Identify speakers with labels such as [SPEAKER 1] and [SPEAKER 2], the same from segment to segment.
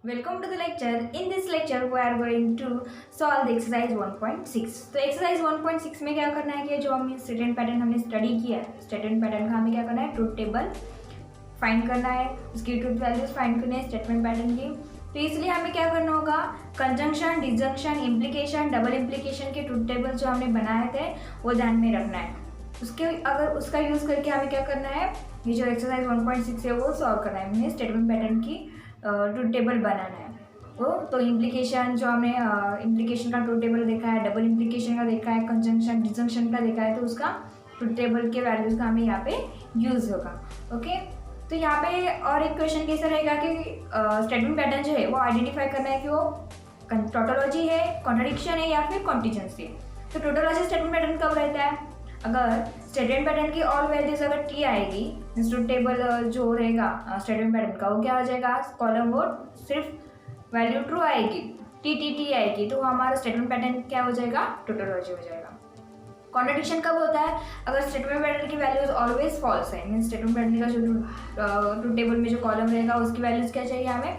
[SPEAKER 1] Welcome to the lecture. In this lecture, we are going to solve the exercise 1.6. तो exercise 1.6 में क्या करना है कि जो हमने स्टेटमेंट पैटर्न हमने स्टडी किया है, स्टेटमेंट पैटर्न का हमें क्या करना है, ट्रूथ टेबल फाइंड करना है, उसकी ट्रूथ वैल्यूज फाइंड करनी है स्टेटमेंट पैटर्न की। तो इसलिए हमें क्या करना होगा, conjunction, disjunction, implication, double implication के ट्रूथ टेबल जो हमने बनाए थे वो ध्यान में रखना है। उसका यूज़ करके हमें क्या करना है, ये जो एक्सरसाइज 1.6 है वो सॉल्व करना है। हमें स्टेटमेंट पैटर्न की ट्रूथ टेबल बनाना है वो। तो इम्प्लीकेशन जो हमने इम्प्लीकेशन का ट्रूथ टेबल देखा है, डबल इम्प्लीकेशन का देखा है, कंजंक्शन डिसजंक्शन का देखा है, तो उसका ट्रूथ टेबल के वैल्यूज़ का हमें यहाँ पे यूज़ होगा। ओके, तो यहाँ पे और एक क्वेश्चन कैसा रहेगा कि स्टेटमेंट पैटर्न जो है वो आइडेंटिफाई करना है कि वो टोटोलॉजी है, कॉन्ट्रडिक्शन है या फिर कॉन्टिजेंसी है। तो टोटोलॉजी स्टेटमेंट पैटर्न कब रहता है, अगर स्टेटमेंट पैटर्न की ऑल वैल्यूज अगर टी आएगी, ट्रूथ टेबल जो रहेगा स्टेटमेंट पैटर्न का वो क्या हो जाएगा, कॉलम वो सिर्फ वैल्यू ट्रू आएगी, टी आएगी, तो हमारा स्टेटमेंट पैटर्न क्या हो जाएगा, टोटोलॉजी हो जाएगा। कॉन्ट्रडिक्शन कब होता है, अगर स्टेटमेंट पैटर्न की वैल्यूज ऑलवेज फॉल्स है, मीन स्टेटमेंट पैटर्न का जो ट्रूथ टेबल में जो कॉलम रहेगा उसकी वैल्यूज क्या चाहिए हमें,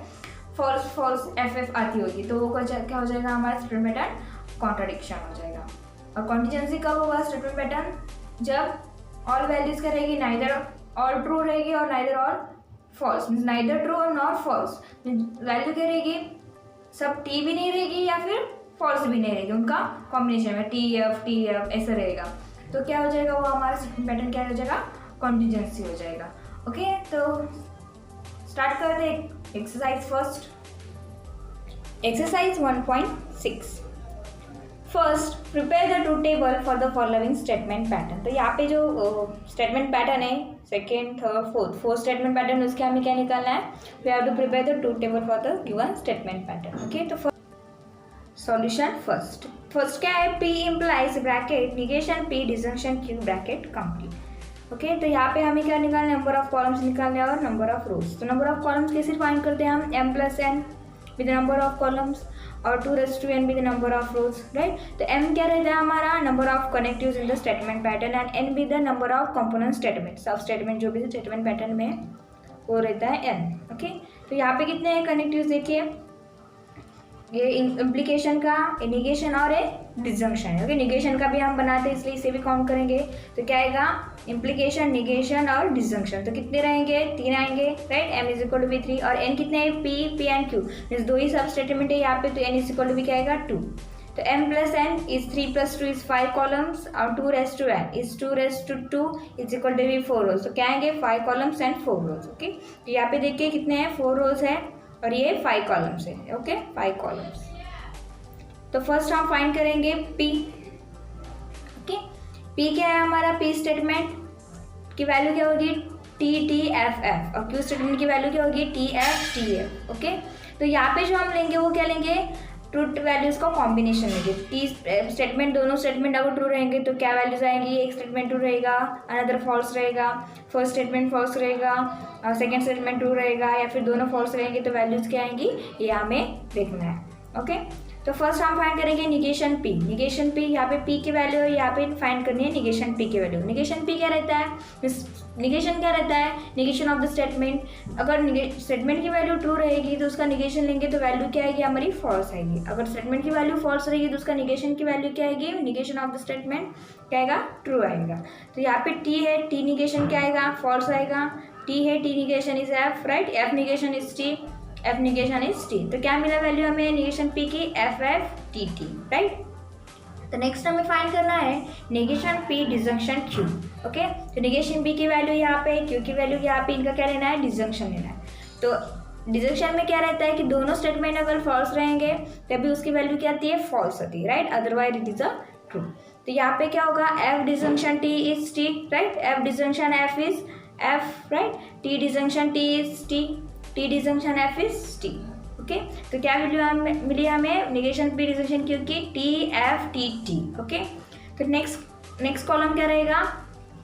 [SPEAKER 1] फॉल्स एफ आती होगी, तो वो क्या हो जाएगा हमारा स्टेटमेंट पैटर्न कॉन्ट्रडिक्शन हो जाएगा। और कॉन्टिजेंसी कब होगा स्टेटमेंट पैटर्न, जब ऑल वैल्यूज क्या रहेगी, नाइदर ऑल ट्रू रहेगी और neither all false, means neither true और नॉट फॉल्स। वैल्यू क्या रहेगी, सब टी भी नहीं रहेगी या फिर फॉल्स भी नहीं रहेगी, उनका कॉम्बिनेशन में टी एफ ऐसा रहेगा, तो क्या हो जाएगा वो हमारा स्टेटमेंट पैटर्न क्या हो जाएगा, कॉन्टिजेंसी हो जाएगा। ओके, तो स्टार्ट करते हैं exercise first, exercise 1.6। First prepare the truth table for the following statement pattern. तो यहाँ पे जो स्टेटमेंट पैटर्न है, second third fourth statement pattern, उसके हमें क्या निकालना है, we have to prepare the truth table for the given statement pattern. Okay, तो सॉल्यूशन फर्स्ट क्या है, P implies bracket negation P disjunction Q bracket complete. Okay, तो यहाँ पे हमें क्या निकालना है, नंबर ऑफ कॉलम्स निकालने और नंबर ऑफ रोज। तो नंबर ऑफ कॉलम्स कैसे फाइंड करते हैं हम, m plus n with number of columns और 2n with number of rose, right. तो m क्या रहता है हमारा, number of connectives in the statement pattern, and n with the number of component statement, सब स्टेटमेंट जो भी स्टेटमेंट पैटर्न में वो रहता है n। ओके, तो यहाँ पे कितने हैं कनेक्टिव्स देखिए, ये इम्प्लीकेशन का, निगेशन और डिसजंक्शन है। ओके, निगेशन का भी हम बनाते हैं इसलिए इसे भी काउंट करेंगे, तो क्या आएगा, इम्प्लीकेशन, निगेशन और डिसजंक्शन, तो कितने रहेंगे, 3 आएंगे, right. m is equal to भी 3 और n कितने हैं, p एंड q, मीन्स 2 ही सब स्टेटमेंट है यहाँ पे, तो n इज इक्वल टू भी क्या आएगा 2। तो m plus n is 3 plus 2 is 5 columns और 2 raise to n is 2 raise to 2 is equal to भी 4 रोज, तो क्या आएंगे 5 कॉलम्स एंड 4 रोज। ओके, तो यहाँ पे देखिए कितने हैं, 4 रोज है और ये 5 कॉलम्स है। Okay, 5 columns. तो फर्स्ट हम फाइंड करेंगे p। ओके, p क्या है हमारा, p स्टेटमेंट की वैल्यू क्या होगी, टी एफ और q स्टेटमेंट की वैल्यू क्या होगी, टी एफ। ओके, तो यहाँ पे जो हम लेंगे वो क्या लेंगे, ट्रूथ वैल्यूज का कॉम्बिनेशन लेंगे। टी स्टेटमेंट, दोनों स्टेटमेंट अगर ट्रू रहेंगे तो क्या वैल्यूज आएंगी, एक स्टेटमेंट ट्रू रहेगा, अनदर फॉल्स रहेगा, फर्स्ट स्टेटमेंट फॉल्स रहेगा और सेकेंड स्टेटमेंट ट्रू रहेगा, या फिर दोनों फॉल्स रहेंगे, तो वैल्यूज क्या आएंगी ये हमें देखना है। ओके, तो फर्स्ट हम फाइंड करेंगे निगेशन पी। निगेशन पी, यहाँ पे पी की वैल्यू है, यहाँ पे फाइंड करनी है निगेशन पी की वैल्यू। निगेशन पी क्या रहता है, निगेशन क्या रहता है, निगेशन ऑफ द स्टेटमेंट। अगर स्टेटमेंट की वैल्यू ट्रू रहेगी तो उसका निगेशन लेंगे तो वैल्यू क्या आएगी हमारी, फॉल्स आएगी। अगर स्टेटमेंट की वैल्यू फॉल्स रहेगी तो उसका निगेशन की वैल्यू क्या आएगी, निगेशन ऑफ द स्टेटमेंट क्या आएगा, ट्रू आएगा। तो यहाँ पे टी है, टी निगेशन क्या आएगा, फॉल्स आएगा। टी है, T negation is F, right, F negation is T, F negation is T, तो क्या मिला वैल्यू हमें निगेशन पी की, एफ टी, राइट। तो नेक्स्ट हमें फाइंड करना है negation P disjunction Q. Okay, तो निगेशन पी की वैल्यू यहाँ पे, क्यू की वैल्यू यहाँ पे, इनका क्या लेना है, डिसजंक्शन लेना है। तो डिसजंक्शन में क्या रहता है कि दोनों स्टेटमेंट अगर फॉल्स रहेंगे तभी उसकी वैल्यू क्या आती है, फॉल्स आती है, right, otherwise it is a true. तो यहाँ पे क्या होगा, F disjunction T is T, right, F disjunction F is F, right, T disjunction T is T, T disjunction F is T. Okay, तो क्या वैल्यू मिली हमें, निगेशन पी डिसजंक्शन क्यू की, T F T. Okay, तो next column क्या रहेगा,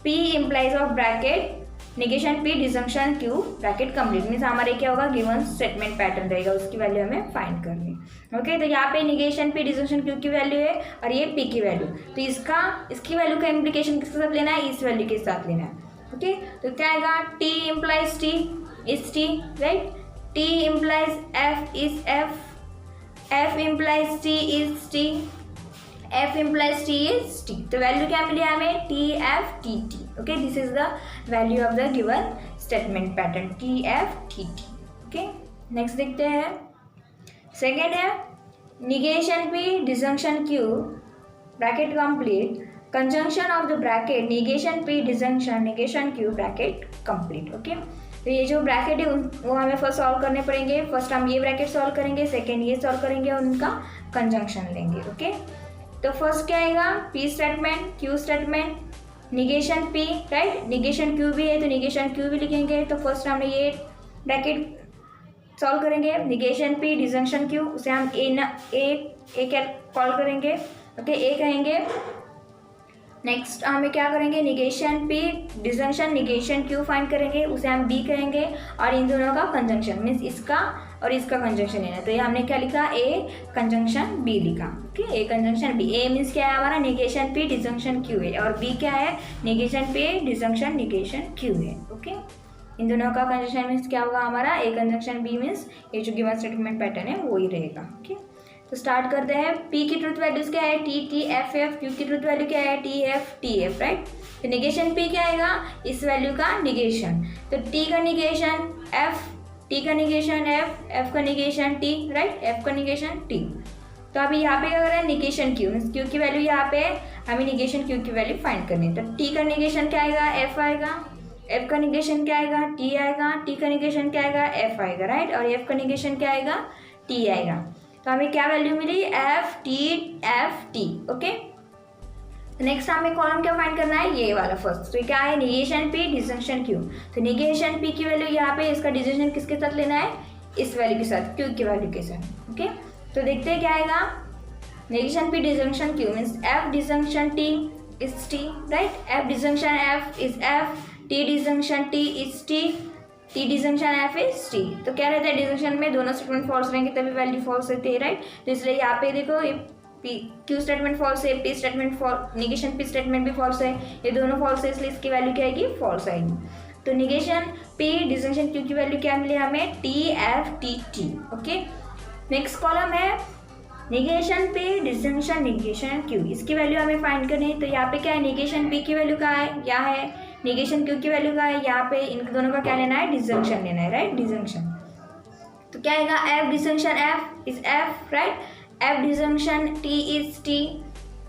[SPEAKER 1] P implies of bracket negation P disjunction Q bracket complete, means हमारे क्या होगा, गिवन स्टेटमेंट पैटर्न रहेगा, उसकी वैल्यू हमें फाइंड करनी है। ओके, तो यहाँ पे निगेशन पी डिसजंक्शन क्यू की वैल्यू है और ये पी की वैल्यू, तो इसकी वैल्यू का इम्प्लीकेशन किसके साथ लेना है, इस वैल्यू के साथ लेना है। ओके, तो क्या आएगा, T implies T is T, right, T implies F is F, F implies T is T, F implies T is T. तो वैल्यू क्या मिली हमें? T F T T. Okay, this is the value of the given statement pattern T F T T. Okay, next देखते हैं. Second है negation P disjunction Q bracket complete, conjunction of the bracket negation P disjunction negation Q bracket complete. Okay, तो ये जो bracket है वो हमें first solve करने पड़ेंगे. फर्स्ट हम ये ब्रैकेट सॉल्व करेंगे, सेकेंड ये सॉल्व करेंगे और उनका कंजंक्शन लेंगे. ओके, तो फर्स्ट क्या आएगा? P statement, Q statement, negation P, right, negation Q भी है तो निगेशन Q भी लिखेंगे. तो फर्स्ट हमने ये ब्रैकेट सॉल्व करेंगे, निगेशन P डिजंक्शन Q, उसे हम ए कॉल करेंगे. ओके, ए कहेंगे. नेक्स्ट हमें क्या करेंगे? Negation P disjunction negation Q find करेंगे, उसे हम B कहेंगे और इन दोनों का कंजंक्शन मीन्स इसका और इसका कंजंक्शन लेना है. तो ये हमने क्या लिखा? A कंजंक्शन B लिखा. Okay, A conjunction B. A means क्या है हमारा? निगेशन P डिजंक्शन Q है और B क्या है? Negation P disjunction negation Q है. ओके, इन दोनों का कंजंक्शन मीन्स क्या होगा हमारा? A कंजंक्शन B मीन्स ये जो गिवन स्टेटमेंट पैटर्न है वो ही रहेगा. ओके, तो स्टार्ट करते हैं. P की ट्रुथ वैल्यूज क्या है? T T F F. Q की ट्रुथ वैल्यू क्या है? T F T F, right. तो निगेशन P क्या आएगा? इस वैल्यू का निगेशन. तो T का निगेशन F, T का निगेशन F, F का निगेशन T, राइट, F का निगेशन T. तो अभी यहाँ पे क्या कर रहे हैं? निगेशन Q मीन्स Q की वैल्यू यहाँ पे हमें निगेशन Q की वैल्यू फाइंड करनी है. तो T का निगेशन क्या आएगा? F आएगा. F का निगेशन क्या आएगा? T आएगा. T का निगेशन क्या आएगा? F आएगा, राइट. और F का निगेशन क्या आएगा? T आएगा. तो हमें क्या वैल्यू मिली? F T F T. Okay, next हमें कॉलम क्या फाइंड करना है? ये वाला फर्स्ट. तो क्या है? Negation P disjunction Q. तो निगेशन P की वैल्यू यहाँ पे, इसका डिजंक्शन किसके साथ लेना है? इस वैल्यू के साथ, Q की वैल्यू के साथ. ओके, तो देखते हैं क्या आएगा. Negation P disjunction Q means F disjunction T is T, right. F disjunction F is F, T disjunction T is T, T disjunction F is T. तो क्या रहता है? डिजंक्शन में दोनों स्टेटमेंट फॉल्स रहेंगे तभी वैल्यू फॉल्स रहती है, राइट. तो इसलिए यहाँ पे देखो ये Q स्टेटमेंट फॉल्स है, P statement false, negation P statement भी फॉल्स है, ये दोनों फॉल्स है, इसलिए इसकी वैल्यू क्या आएगी? फॉल्स आएगी. तो निगेशन P डिजंक्शन Q की वैल्यू क्या मिली हमें? T F T T. Okay, next column है negation P disjunction negation Q. इसकी वैल्यू हमें फाइंड करनी है. तो यहाँ पे क्या है? निगेशन P की वैल्यू कहाँ है? यहाँ है. निगेशन Q की वैल्यू कहाँ है? यहाँ पे. इन दोनों का क्या लेना है? डिजंक्शन लेना है, राइट, डिजंक्शन. तो क्या आएगा? F disjunction F is F, right. F disjunction T is T,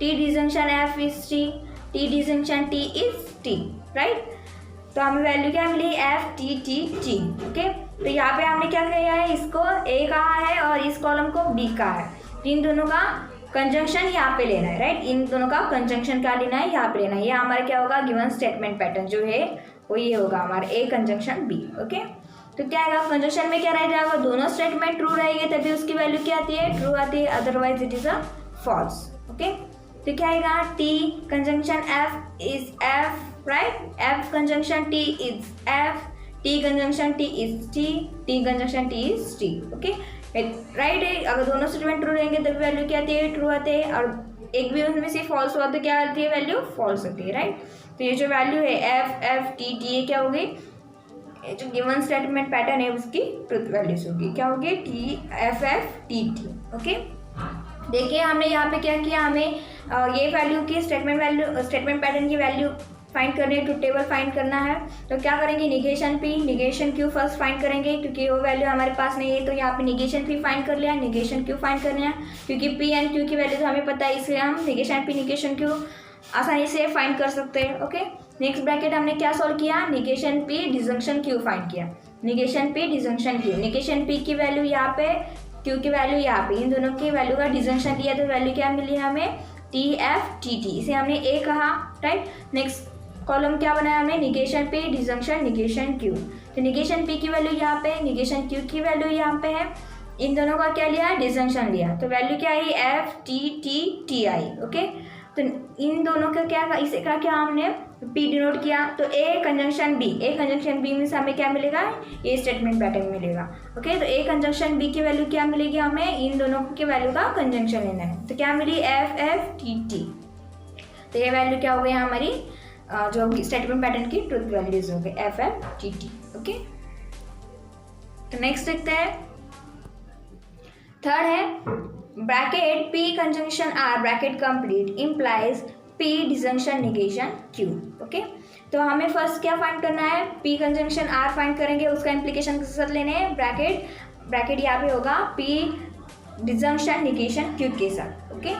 [SPEAKER 1] T disjunction F is T, T disjunction T is T, right. तो हमें वैल्यू क्या मिली? F T T T. Okay, तो यहाँ पे हमने क्या किया है? इसको A कहा है और इस कॉलम को B कहा है. इन दोनों का कंजंक्शन यहाँ पे लेना है, राइट. इन दोनों का कंजंक्शन क्या लेना है? यहाँ पे लेना है. ये हमारा क्या होगा? गिवन स्टेटमेंट पैटर्न जो है वो ये होगा हमारा A कंजंक्शन B. ओके, तो क्या आएगा? कंजंक्शन में क्या रह जाएगा? दोनों स्टेटमेंट ट्रू रहेंगे तभी उसकी वैल्यू क्या आती है? ट्रू आती है, otherwise it is a false. Okay, तो क्या आएगा? T conjunction F is F, right. F conjunction T is F, T conjunction T is T, T conjunction T is T. Okay, right है. अगर दोनों स्टेटमेंट ट्रू रहेंगे तभी value क्या आती है? ट्रू आते हैं. और एक भी उनमें से फॉल्स हुआ तो क्या आती है? वैल्यू फॉल्स होती है, राइट. तो ये जो वैल्यू है F F T T ये क्या होगी? ये जो गिवन स्टेटमेंट पैटर्न है उसकी ट्रुथ वैल्यूज होगी. क्या होगी? T F F T T. Okay, देखिए हमने यहाँ पे क्या किया? हमें ये वैल्यू की स्टेटमेंट पैटर्न की वैल्यू फाइंड करनी है, ट्रुथ टेबल फाइंड करना है. तो क्या करेंगे? Negation P negation Q first find करेंगे क्योंकि वो वैल्यू हमारे पास नहीं है. तो यहाँ पे निगेशन P फाइंड कर लिया, निगेशन Q फाइंड करना है क्योंकि P एंड Q की वैल्यू तो हमें पता है, इसलिए हम निगेशन P निगेशन Q आसानी से फाइंड कर सकते हैं. ओके, नेक्स्ट ब्रैकेट हमने क्या सॉल्व किया? Negation P disjunction Q find किया. Negation P disjunction Q, negation P की वैल्यू यहाँ पे, Q की वैल्यू यहाँ पे, इन दोनों की वैल्यू का डिजंक्शन लिया तो वैल्यू क्या मिली हमें? T F T T. इसे हमने A कहा, राइट. नेक्स्ट कॉलम क्या बनाया हमने? Negation P disjunction negation Q. तो निगेशन P की वैल्यू यहाँ पे, निगेशन Q की वैल्यू यहाँ पे है. इन दोनों का क्या लिया? डिजंक्शन लिया. तो वैल्यू क्या आई? F T T T आई. ओके, तो इन दोनों का क्या, इसे का क्या हमने P डिनोट किया. तो A conjunction B, A conjunction B means हमें क्या मिलेगा? ये स्टेटमेंट पैटर्न मिलेगा. ओके, तो A कंजंक्शन B की वैल्यू क्या मिलेगी हमें? इन दोनों की वैल्यू का कंजंक्शन लेना है. तो क्या मिली? F F T T. तो ये वैल्यू क्या हो गई हमारी? जो स्टेटमेंट पैटर्न की ट्रुथ वैल्यूज हो गई F F T T. Okay, तो नेक्स्ट देखते हैं, थर्ड है bracket P conjunction R bracket complete implies P disjunction negation Q. Okay, तो हमें फर्स्ट क्या फाइंड करना है, पी कंजंक्शन आर फाइंड करेंगे, उसका इम्प्लीकेशन किसके साथ लेने हैं, ब्रैकेट यहाँ पे होगा पी डिजंक्शन निगेशन क्यू के साथ। ओके,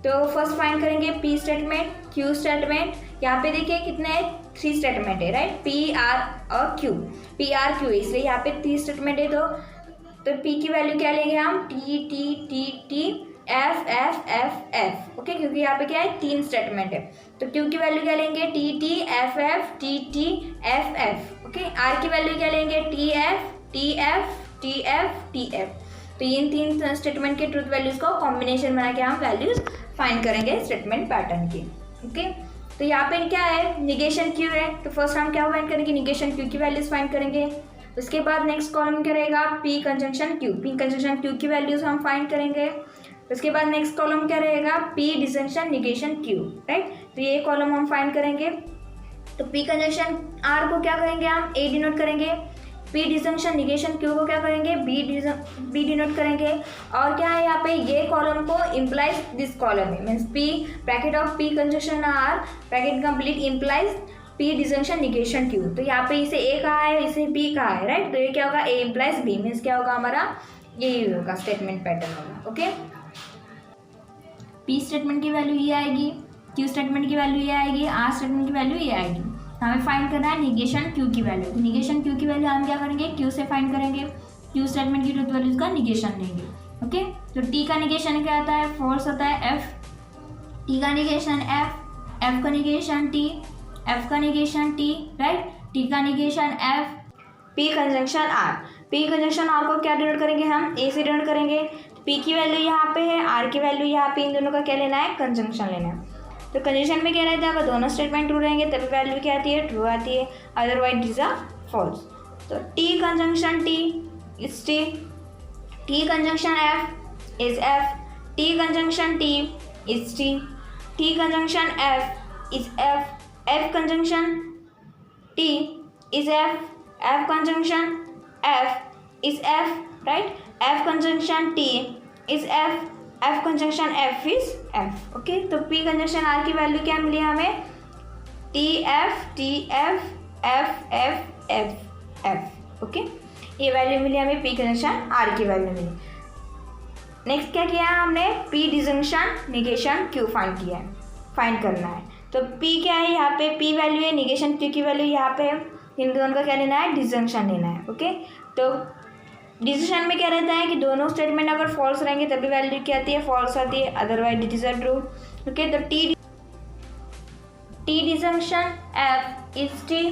[SPEAKER 1] तो फर्स्ट फाइंड करेंगे पी स्टेटमेंट, क्यू स्टेटमेंट। यहाँ पे देखिए कितने 3 स्टेटमेंट है, राइट, पी आर और क्यू, पी आर क्यू, इसलिए यहाँ पे 3 स्टेटमेंट है। तो पी की वैल्यू क्या लेंगे हम, T T T T F F F F. Okay, क्योंकि यहाँ पे क्या है 3 स्टेटमेंट है। तो क्यू की वैल्यू क्या लेंगे, T T F F T T F F. Okay, R की वैल्यू क्या लेंगे, T F T F T F T F. तो इन 3 स्टेटमेंट के ट्रूथ वैल्यूज को कॉम्बिनेशन बना के हम वैल्यूज फाइंड करेंगे स्टेटमेंट पैटर्न की। ओके, तो यहाँ पे क्या है, निगेशन क्यू है, तो फर्स्ट हम क्या फाइंड करेंगे, निगेशन क्यू की वैल्यूज फाइंड करेंगे। उसके बाद नेक्स्ट कॉलम क्या रहेगा, P conjunction Q, P conjunction Q की वैल्यूज हम फाइंड करेंगे। उसके बाद नेक्स्ट कॉलम क्या रहेगा, P disjunction negation Q, right, तो ये कॉलम हम फाइंड करेंगे। तो पी कंजंक्शन आर को क्या करेंगे हम, ए डिनोट करेंगे, पी डिजंक्शन निगेशन क्यू को क्या करेंगे, बी डिनोट करेंगे। और क्या है यहाँ पे, ये कॉलम को इम्प्लाइज दिस कॉलम है, means P bracket of P conjunction R bracket complete implies P disjunction negation Q. तो यहाँ पे इसे ए कहा है, इसे बी कहा है, राइट, तो ये क्या होगा, ए इम्प्लाइज बी, मीन्स क्या होगा हमारा, यही होगा स्टेटमेंट पैटर्न होगा। ओके, पी स्टेटमेंट की वैल्यू ये आएगी, क्यू स्टेटमेंट की वैल्यू ये आएगी, आर स्टेटमेंट की वैल्यू ये आएगी। हमें फाइंड करना है निगेशन क्यू की वैल्यू। तो निगेशन क्यू की वैल्यू हम क्या करेंगे, क्यू से फाइंड करेंगे, क्यू स्टेटमेंट की ट्रूथ वैल्यूज का निगेशन लेंगे। ओके, तो टी का निगेशन क्या आता है, फॉल्स होता है एफ, टी का निगेशन एफ, एफ का निगेशन टी, एफ का निगेशन टी, राइट, टी का negation F, P conjunction R, P conjunction R को क्या डिनोट करेंगे हम, ए से डिनोट करेंगे। पी की वैल्यू यहाँ पे है, आर की वैल्यू यहाँ पे, इन दोनों का क्या लेना है, कंजंक्शन लेना है। तो कंजंक्शन में क्या रहता है, अगर दोनों स्टेटमेंट ट्रू रहेंगे तभी वैल्यू क्या आती है, ट्रू आती है, अदरवाइज इज अ फॉल्स। तो T conjunction T is T, T conjunction F is F, T conjunction T is T, T conjunction F is F, F conjunction T is F, F conjunction F is F, right, F conjunction T is F, F conjunction F is F. Okay, तो P conjunction are की value क्या मिली हमें, T F F F F F. Okay, ये value मिली हमें, P conjunction are की value मिली। Next क्या किया है हमने, P disjunction negation Q find करना है। तो पी क्या है यहाँ पे, पी वैल्यू है, निगेशन क्यू की वैल्यू यहाँ पे है, इन दोनों का क्या लेना है, डिजंक्शन लेना है। ओके, तो डिसीजन में क्या रहता है कि दोनों स्टेटमेंट अगर फॉल्स रहेंगे तभी वैल्यू क्या आती है, फॉल्स आती है, otherwise it is a true. Okay, तो T disjunction F is T,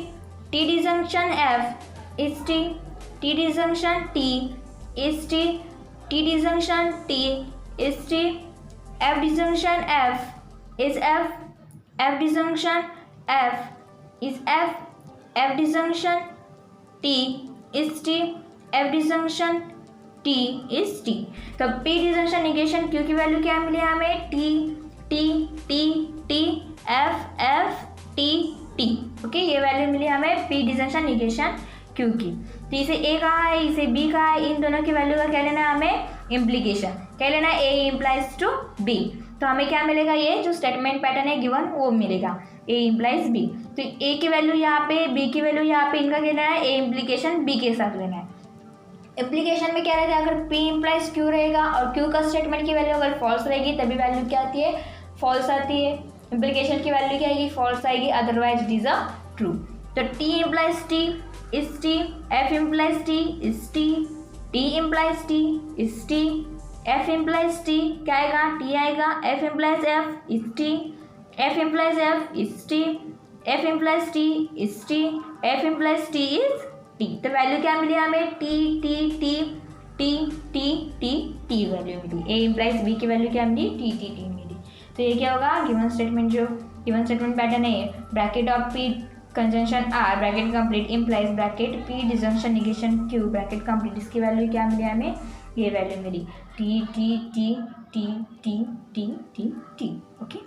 [SPEAKER 1] T disjunction F is T, T disjunction T is T, T disjunction T is T, F disjunction F is F, F disjunction F is F, F disjunction T is T, F disjunction T is T. तो P disjunction negation Q की value क्या मिली हमें, T T T T F F T T. Okay, ये value मिली हमें P disjunction negation Q की। तो इसे ए कहा है, इसे बी कहा है, इन दोनों की वैल्यू का क्या लेना है हमें, इम्प्लीकेशन क्या लेना है, ए इम्प्लाइज टू बी। तो हमें क्या मिलेगा, ये जो स्टेटमेंट पैटर्न है गिवन वो मिलेगा, ए इम्प्लाइज बी। तो ए की वैल्यू यहाँ पे, बी की वैल्यू यहाँ पे, इनका क्या लेना है, ए इम्प्लीकेशन बी के साथ लेना है। इम्प्लीकेशन में क्या रहता है, अगर पी इम्प्लाइज क्यू रहेगा और क्यू का स्टेटमेंट की वैल्यू अगर फॉल्स रहेगी तभी वैल्यू क्या आती है, फॉल्स आती है। इम्प्लीकेशन की वैल्यू क्या आएगी, फॉल्स आएगी, otherwise it is a true. तो T implies T is T, F implies T is T, T implies T is T, F implies T क्या आएगा, टी आएगा, F implies F is T, F implies F is T, F implies T is T, F implies T is T. तो value क्या मिली हमें, T T T T T T T value मिली। A implies B की value क्या मिली, T T T मिली। तो ये क्या होगा, गिवन स्टेटमेंट, जो गिवन स्टेटमेंट पैटर्न है, bracket of P conjunction R bracket complete implies bracket P disjunction negation Q bracket complete, इसकी वैल्यू क्या मिली हमें, ये वैल्यू मिली T T T T T T T T. Okay,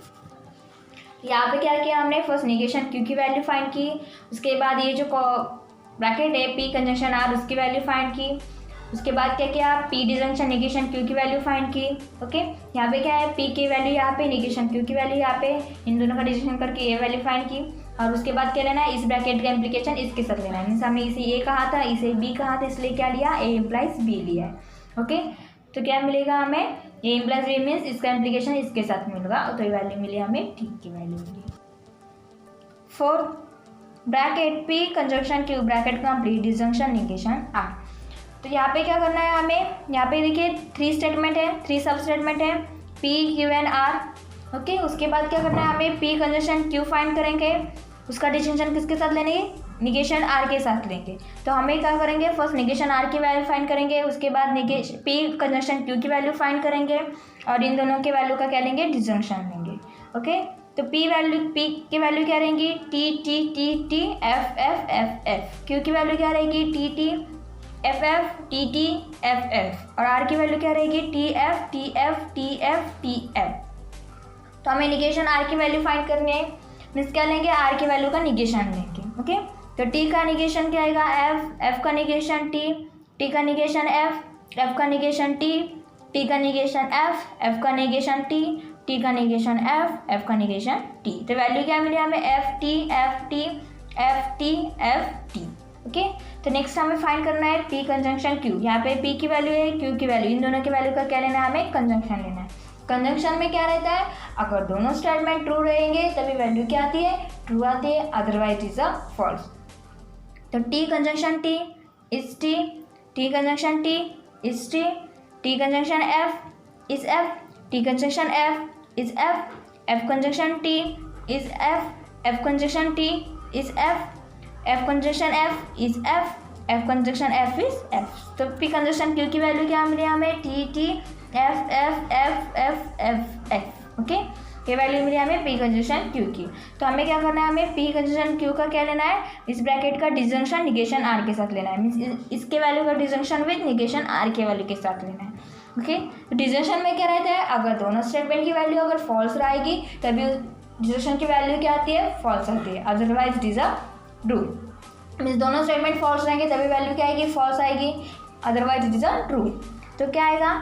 [SPEAKER 1] यहाँ पे क्या किया हमने, फर्स्ट निगेशन क्यू की वैल्यू फाइंड की, उसके बाद ये जो ब्रैकेट है पी कंजंक्शन आर, उसकी वैल्यू फाइंड की। उसके बाद क्या किया, पी डिजंक्शन निगेशन क्यू की वैल्यू फाइंड की। ओके, यहाँ पे क्या है, पी की वैल्यू यहाँ पे, निगेशन क्यू की वैल्यू यहाँ पे, इन दोनों का डिजंक्शन करके ये वैल्यू फाइंड की। और उसके बाद क्या लेना है, इस ब्रैकेट का इम्प्लीकेशन इसके साथ लेना है। मीन्स हमने इसे ए कहा था, इसे बी कहा था, इसलिए क्या लिया, ए इम्प्लाइज बी लिया है। ओके, तो क्या मिलेगा हमें, ए इम्प्लाइज बी मीन्स इसका इम्प्लीकेशन इसके साथ मिलेगा, तो ये वैल्यू मिली हमें, ठीक की वैल्यू मिली। Fourth bracket P conjunction Q bracket complete disjunction negation R. तो यहाँ पे क्या करना है हमें, यहाँ पे देखिए 3 स्टेटमेंट है, 3 सब स्टेटमेंट है, P Q and R. Okay, उसके बाद क्या करना है हमें, पी कंजंक्शन क्यू फाइंड करेंगे, उसका डिस्टिंक्शन किसके साथ लेंगे, निगेशन आर के साथ लेंगे। तो हमें क्या करेंगे, फर्स्ट निगेशन आर की वैल्यू फाइंड करेंगे, उसके बाद पी कंजंक्शन क्यू की वैल्यू फाइंड करेंगे, और इन दोनों के वैल्यू का क्या लेंगे, डिस्टिंक्शन लेंगे। ओके, तो पी की वैल्यू क्या रहेंगी, T T T T F F F F, Q की वैल्यू क्या रहेगी, T T F F T T F F, और आर की वैल्यू क्या रहेगी, T F T F T F T F. तो हमें निगेशन आर की वैल्यू फाइंड करनी है, मीन्स क्या लेंगे, आर की वैल्यू का निगेशन लेंगे। ओके, तो टी का निगेशन क्या आएगा, एफ, एफ का निगेशन टी, टी का निगेशन एफ, एफ का निगेशन टी, टी का निगेशन एफ, एफ का निगेशन टी, टी का निगेशन एफ, एफ का निगेशन टी। तो वैल्यू क्या मिली हमें, F T F T F T F T. Okay, तो नेक्स्ट हमें फाइंड करना है पी कंजंक्शन क्यू। यहाँ पे पी की वैल्यू है, क्यू की वैल्यू, इन दोनों की वैल्यू का क्या लेना है हमें, कंजंक्शन लेना है। कंजंक्शन में क्या रहता है, अगर दोनों स्टेटमेंट ट्रू रहेंगे तभी वैल्यू क्या आती है, ट्रू आती है, अदरवाइज इज अ फॉल्स। तो T conjunction T is T, T conjunction T is T, T conjunction F is F, T conjunction F is F, F conjunction T is F, F conjunction T is F, F conjunction F is F, F conjunction F is F. तो P conjunction Q की value क्या मिली हमें, T T F F F F F F. Okay, ये value मिली हमें P conjunction Q की। तो हमें क्या करना है, हमें पी कंजंक्शन क्यू का क्या लेना है, इस ब्रैकेट का डिजंक्शन निगेशन आर के साथ लेना है, मीन्स इसके वैल्यू का डिजंक्शन विद निगेशन आर के वैल्यू के साथ लेना है। ओके, तो डिजंक्शन में क्या रहता है, अगर दोनों स्टेटमेंट की वैल्यू अगर फॉल्स रहेगी तभी डिजंक्शन की वैल्यू क्या आती है, फॉल्स आती है, otherwise it is a true. Means दोनों स्टेटमेंट फॉल्स रहेंगे तभी वैल्यू क्या आएगी, फॉल्स आएगी, otherwise it is a true. तो क्या आएगा,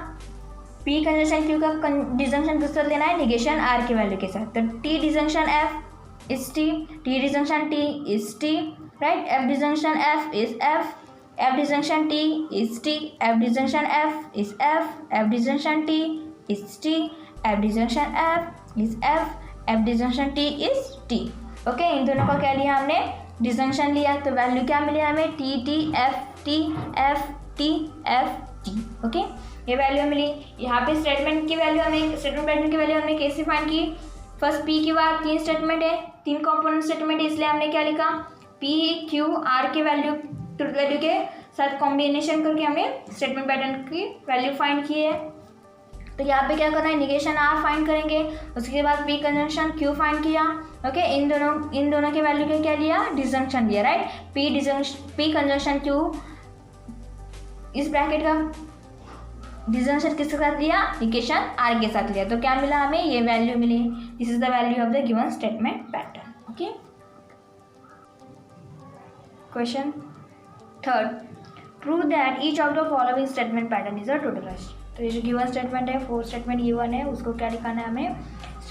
[SPEAKER 1] पी कंजंक्शन क्यू का डिजंक्शन किसके साथ लेना है, निगेशन आर की वैल्यू के साथ। तो T disjunction F is T, T disjunction T is T, right, F disjunction F is F, F disjunction T is T, F disjunction F is F, F disjunction T is T, F disjunction F is F, F disjunction T is T. Okay, इन दोनों का क्या लिया हमने, disjunction लिया, तो value क्या मिली हमें, T T F T F T F T. Okay, ये वैल्यू मिली। यहाँ पे स्टेटमेंट की वैल्यू हमें, स्टेटमेंट पैटर्न की वैल्यू हमने कैसे फाइंड की, फर्स्ट पी के बाद 3 स्टेटमेंट है, 3 कंपोनेंट स्टेटमेंट है, इसलिए हमने क्या लिखा, पी क्यू आर के वैल्यू के साथ कॉम्बिनेशन करके हमने स्टेटमेंट पैटर्न की वैल्यू फाइंड की है। तो यहाँ पे क्या करना है, निगेशन आर फाइंड करेंगे, उसके बाद पी कंजंक्शन क्यू फाइंड किया। ओके, इन दोनों के वैल्यू का क्या लिया, डिजंक्शन लिया, राइट, पी कंजंक्शन क्यू, इस ब्रैकेट का डिजंक्शन किसके साथ लिया, निगेशन आर के साथ लिया। तो क्या मिला हमें, ये वैल्यू मिली, this is the value of the given statement pattern. Okay, question third, prove that each of the following statement pattern is a tautology. तो ये जो गिवन स्टेटमेंट है, 4 स्टेटमेंट गिवन है, उसको क्या लिखाना है हमें,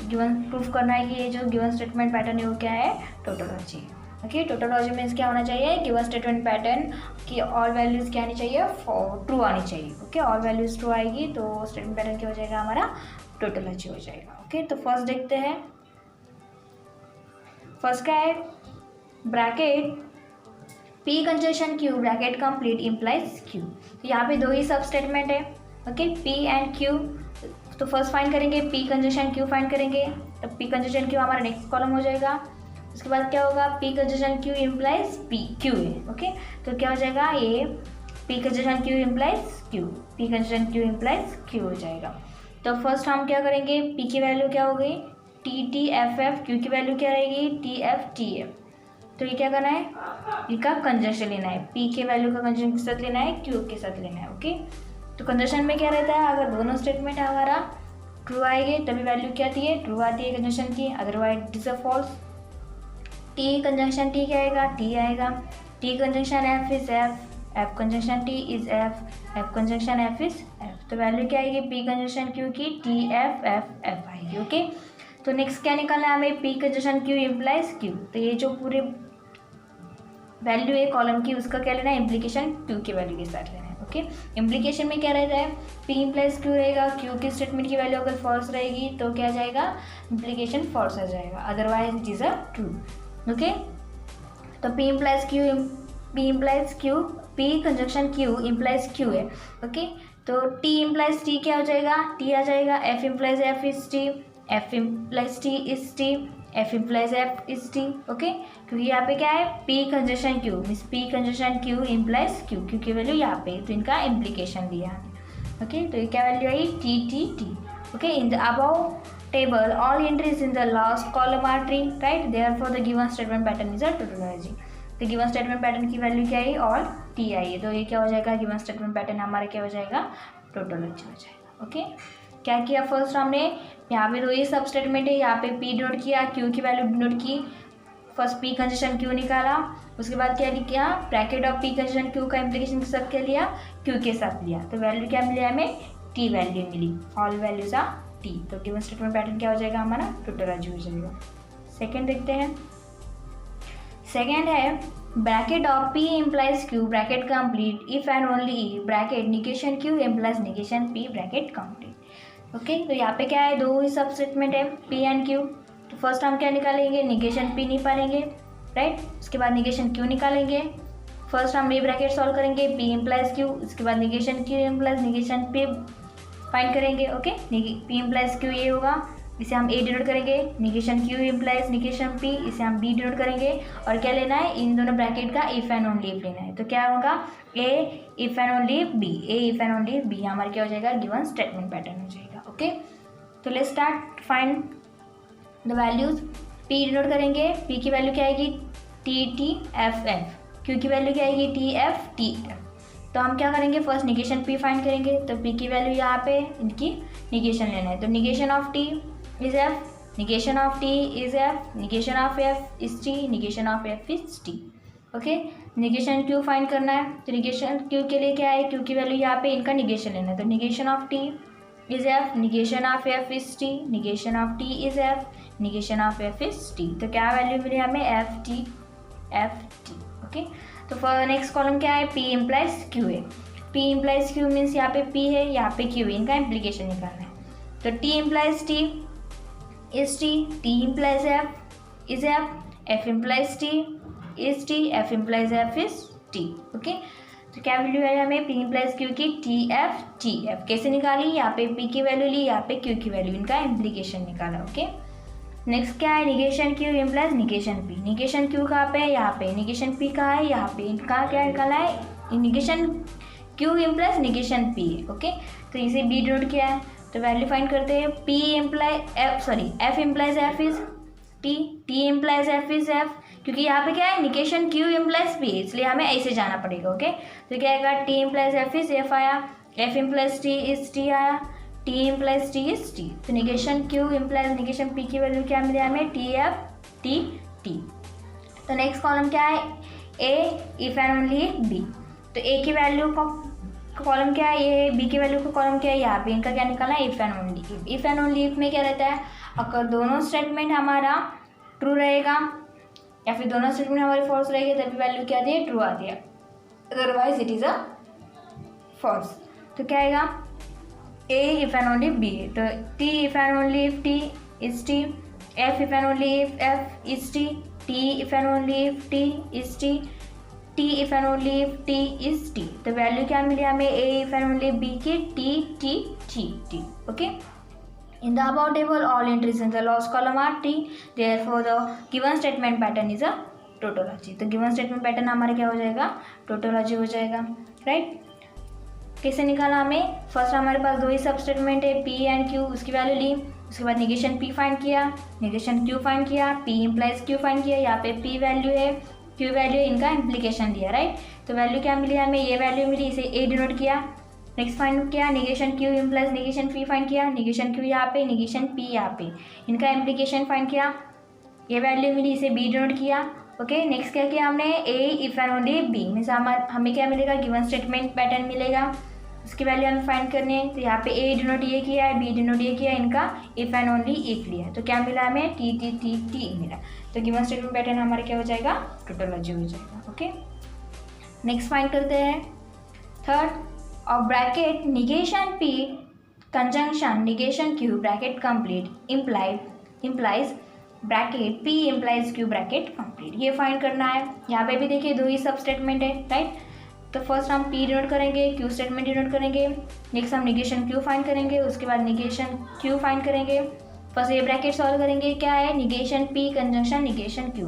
[SPEAKER 1] गिवन प्रूफ करना है कि ये जो गिवन स्टेटमेंट पैटर्न है वो क्या है, टोटोलॉजी। ओके, टोटोलॉजी मीन्स क्या होना चाहिए, गिवन स्टेटमेंट पैटर्न की ऑल वैल्यूज़ क्या आनी चाहिए, ट्रू आनी चाहिए। ओके, ऑल वैल्यूज़ ट्रू आएगी तो स्टेटमेंट पैटर्न क्या हो जाएगा हमारा, टोटोलॉजी हो जाएगा। ओके, तो फर्स्ट देखते हैं, फर्स्ट क्या है, bracket P conjunction Q bracket complete implies Q. तो यहाँ पे 2 ही सब स्टेटमेंट है। ओके, पी एंड क्यू, तो फर्स्ट फाइंड करेंगे, पी कंजंक्शन क्यू फाइंड करेंगे, तो पी कंजंक्शन क्यू हमारा नेक्स्ट कॉलम हो जाएगा। उसके बाद क्या होगा, P conjunction Q implies P Q है। ओके, तो क्या हो जाएगा, ये P conjunction Q implies Q, P conjunction Q implies Q हो जाएगा। तो फर्स्ट हम क्या करेंगे, पी की वैल्यू क्या हो गई, T T F F, Q की वैल्यू क्या रहेगी, टी एफ टी एफ। तो ये क्या करना है, इसका कंजंक्शन लेना है, पी के वैल्यू का कंजंक्शन के साथ लेना है, क्यू के साथ लेना है। ओके, तो कंजंक्शन में क्या रहता है, अगर दोनों स्टेटमेंट हमारा ट्रू आएंगे तभी वैल्यू क्या आती है, ट्रू आती है कंजंक्शन की, otherwise it is a false. T conjunction T क्या आएगा, टी आएगा, T conjunction F is F, F conjunction T is F, F conjunction F is F. तो वैल्यू क्या आएगी पी कंजंक्शन क्यू की टी एफ एफ एफ आएगी। Okay, तो next क्या निकालना है हमें, P conjunction Q implies Q. तो ये जो पूरे वैल्यू है कॉलम की उसका क्या लेना है, इम्प्लीकेशन क्यू की वैल्यू के साथ लेना है। ओके, इम्प्लीकेशन में क्या रहता है, पी इम्प्लाइज क्यू रहेगा, क्यू की स्टेटमेंट की वैल्यू अगर फॉल्स रहेगी तो क्या जाएगा, इम्प्लीकेशन फॉल्स आ जाएगा, otherwise it is a true. Okay, तो P implies Q, P conjunction Q implies Q है। ओके, तो टी इम्प्लाइज टी क्या हो जाएगा, टी आ जाएगा, F implies F is T, F implies T is T, F implies F is T. Okay, क्योंकि यहाँ पे क्या है P conjunction Q means P conjunction Q implies Q, Q की वैल्यू यहाँ पे, तो इनका इम्प्लीकेशन दिया है। ओके, तो ये क्या value I T T T. Okay, in the above table all entries in the last column are true, right? Therefore the given statement pattern is a tautology। तो गिवन स्टेटमेंट पैटर्न की value क्या आई, all T I है, तो ये क्या हो जाएगा, given statement pattern हमारा क्या हो जाएगा, टोटोलॉजी हो जाएगा। ओके, क्या किया फर्स्ट हमने, यहाँ पे तो ये सब स्टेटमेंट है, यहाँ पे पी डिनोट किया, क्यू की वैल्यू डिनोट की, फर्स्ट पी कंजंक्शन क्यू निकाला, उसके बाद क्या किया, bracket of P conjunction Q का इम्प्लीकेशन के साथ क्या लिया, क्यू के साथ लिया, तो वैल्यू क्या मिली हमें, टी वैल्यू मिली, ऑल वैल्यूज आर टी। तो गिवन स्टेटमेंट पैटर्न क्या हो जाएगा हमारा, टोटोलॉजी हो जाएगा। सेकेंड देखते हैं, सेकेंड है bracket of P implies Q bracket complete if and only E bracket negation Q implies negation P bracket complete. Okay, तो यहाँ पे क्या है, दो ही सब स्टेटमेंट है पी एंड क्यू। तो फर्स्ट हम क्या निकालेंगे, निगेशन पी निकालेंगे, राइट, उसके बाद निगेशन क्यू निकालेंगे। फर्स्ट हम ये ब्रैकेट सॉल्व करेंगे, पी इम्प्लाइज क्यू, उसके बाद negation Q implies negation P find करेंगे। ओके, पी इम्प्लाइज क्यू ये होगा, इसे हम ए डिनोट करेंगे, negation Q implies negation P, इसे हम बी डिनोट करेंगे, और क्या लेना है, इन दोनों ब्रैकेट का इफ एंड ओनली इफ लेना है। तो क्या होगा, A if and only if B, A if and only if B, हमारा क्या हो जाएगा, गिवन स्टेटमेंट पैटर्न हो जाएगा। ओके, तो let's start find the values. P denote करेंगे, पी की वैल्यू क्या आएगी, T T F F, Q की वैल्यू क्या आएगी, टी एफ टी एफ। तो हम क्या करेंगे, फर्स्ट निगेशन पी फाइंड करेंगे, तो पी की वैल्यू यहाँ पे इनकी निगेशन लेना है, तो negation of T is F, negation of t is f, negation of f is t, negation of f is t। Okay, negation q find करना है, तो negation q के लिए क्या है, q की वैल्यू यहाँ पे इनका negation लेना है, तो negation of t is f, negation of f is t, negation of t is f, negation of f is t। तो क्या वैल्यू मिली हमें, F T F T. Okay, तो फॉर नेक्स्ट कॉलम क्या है, p इम्प्लाइज q है, p implies q means यहाँ पे p है, यहाँ पे q है, इनका इम्प्लीकेशन निकालना है। तो t implies t is t, t implies f is f, f implies t is t, f implies f is t। Okay, तो क्या वैल्यू है हमें, p implies q की t f t f कैसे निकाली, यहाँ पे p की वैल्यू ली, यहाँ पे q की वैल्यू, इनका इम्प्लीकेशन निकाला। ओके, नेक्स्ट क्या है, negation q implies negation p, negation q कहाँ पे है, यहाँ पे, निगेशन p कहाँ है, यहाँ पे, इनका क्या निकाला है, negation q implies negation p। Okay, तो इसे b डिनोट किया है, तो वैल्यू फाइंड करते हैं, p imply F, sorry f implies f is t, t implies f is f, क्योंकि यहाँ पे क्या है, निगेशन q इम्प्लाइज p, इसलिए हमें ऐसे जाना पड़ेगा। ओके, तो क्या आएगा, t implies f is f आया, f implies t is t आया, t implies t is t। तो negation q implies negation p की वैल्यू क्या मिली हमें, t f t t। तो नेक्स्ट कॉलम क्या है, a if and only b, तो a की वैल्यू का कॉलम क्या है, ये बी की वैल्यू का कॉलम क्या है, यहाँ पे इनका क्या निकालना है, if and only if. If and only if में क्या रहता है, अगर दोनों स्टेटमेंट हमारा ट्रू रहेगा या फिर दोनों स्टेटमेंट हमारे फॉल्स रहेंगे तभी वैल्यू क्या दी है, ट्रू आती है, otherwise it is a false. तो क्या आएगा, A if and only B, तो T if and only if T is T, F if and only if F is T, T if and only if T is T, t if and only if t is t। तो value क्या मिली हमें, a if and only b की t t t t। Okay, in the above table all entries in the last column are t, therefore the given statement pattern is a tautology। तो given statement pattern हमारा क्या हो जाएगा, tautology हो जाएगा, right. कैसे निकाला हमें, फर्स्ट हमारे पास दो ही सब स्टेटमेंट है p एंड q, उसकी वैल्यू ली, उसके बाद निगेशन p फाइंड किया, निगेशन q फाइंड किया, p इम्प्लाइज q फाइंड किया, यहाँ पे p वैल्यू है, q वैल्यू, इनका इम्प्लीकेशन दिया, राइट। तो वैल्यू क्या मिली हमें, ये वैल्यू मिली, इसे a डिनोट किया, नेक्स्ट फाइंड किया, negation q implies negation p find किया, निगेशन q यहाँ पे, निगेशन p यहाँ पे, इनका इम्प्लीकेशन फाइंड किया, ये वैल्यू मिली, इसे b डिनोट किया, ओके, नेक्स्ट क्या किया हमने, A if and only B means हमें क्या मिलेगा, गिवन स्टेटमेंट पैटर्न मिलेगा, उसकी वैल्यू हमें फाइंड करनी है। तो यहाँ पे ए डिनोट ये किया है, बी डिनोट ये किया है, इनका इफ एंड ओनली इफ लिया है, तो क्या मिला हमें, टी टी टी टी मिला। तो गिवन स्टेटमेंट पैटर्न हमारा क्या हो जाएगा, टोटोलॉजी हो जाएगा। ओके, नेक्स्ट फाइंड करते हैं थर्ड, और bracket negation P conjunction negation Q bracket complete implies bracket P implies Q bracket complete, ये फाइंड करना है। यहाँ पे भी देखिए 2 ही सब स्टेटमेंट है, राइट। तो फर्स्ट हम पी डिनोट करेंगे, क्यू स्टेटमेंट डिनोट करेंगे, नेक्स्ट हम निगेशन क्यू फाइंड करेंगे, उसके बाद निगेशन क्यू फाइंड करेंगे। फर्स्ट ये ब्रैकेट सॉल्व करेंगे, क्या है, negation P conjunction negation Q,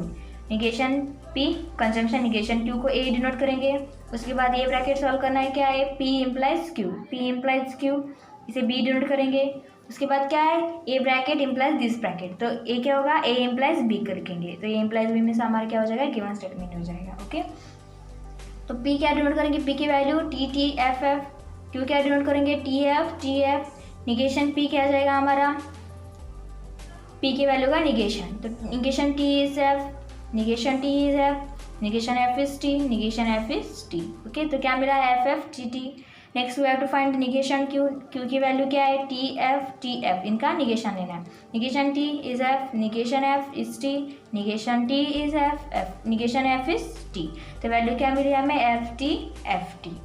[SPEAKER 1] negation P conjunction negation Q को ए डिनोट करेंगे। उसके बाद ये ब्रैकेट सॉल्व करना है, क्या है, पी इम्प्लाइज क्यू, इसे बी डिनोट करेंगे। उसके बाद क्या है, A bracket implies this bracket, तो ए क्या होगा, ए इम्प्लाइज बी करेंगे, तो ए इम्प्लाइज बी में से हमारा क्या हो जाएगा, गिवन स्टेटमेंट हो जाएगा। ओके, तो पी क्या डिनोट करेंगे, पी की value T T F F, Q क्या डिनोट करेंगे, टी एफ, निगेशन पी क्या आ जाएगा हमारा, पी की वैल्यू का निगेशन, तो negation T is F, negation T is F, negation F is T, negation F is T. Okay, तो क्या मिला, F F T T. Next we have to find negation Q, Q की value क्या है, T F, इनका negation लेना है, negation T is F, negation F is T, negation T is F, negation F is T, तो value क्या मिली हमें, एफ टी।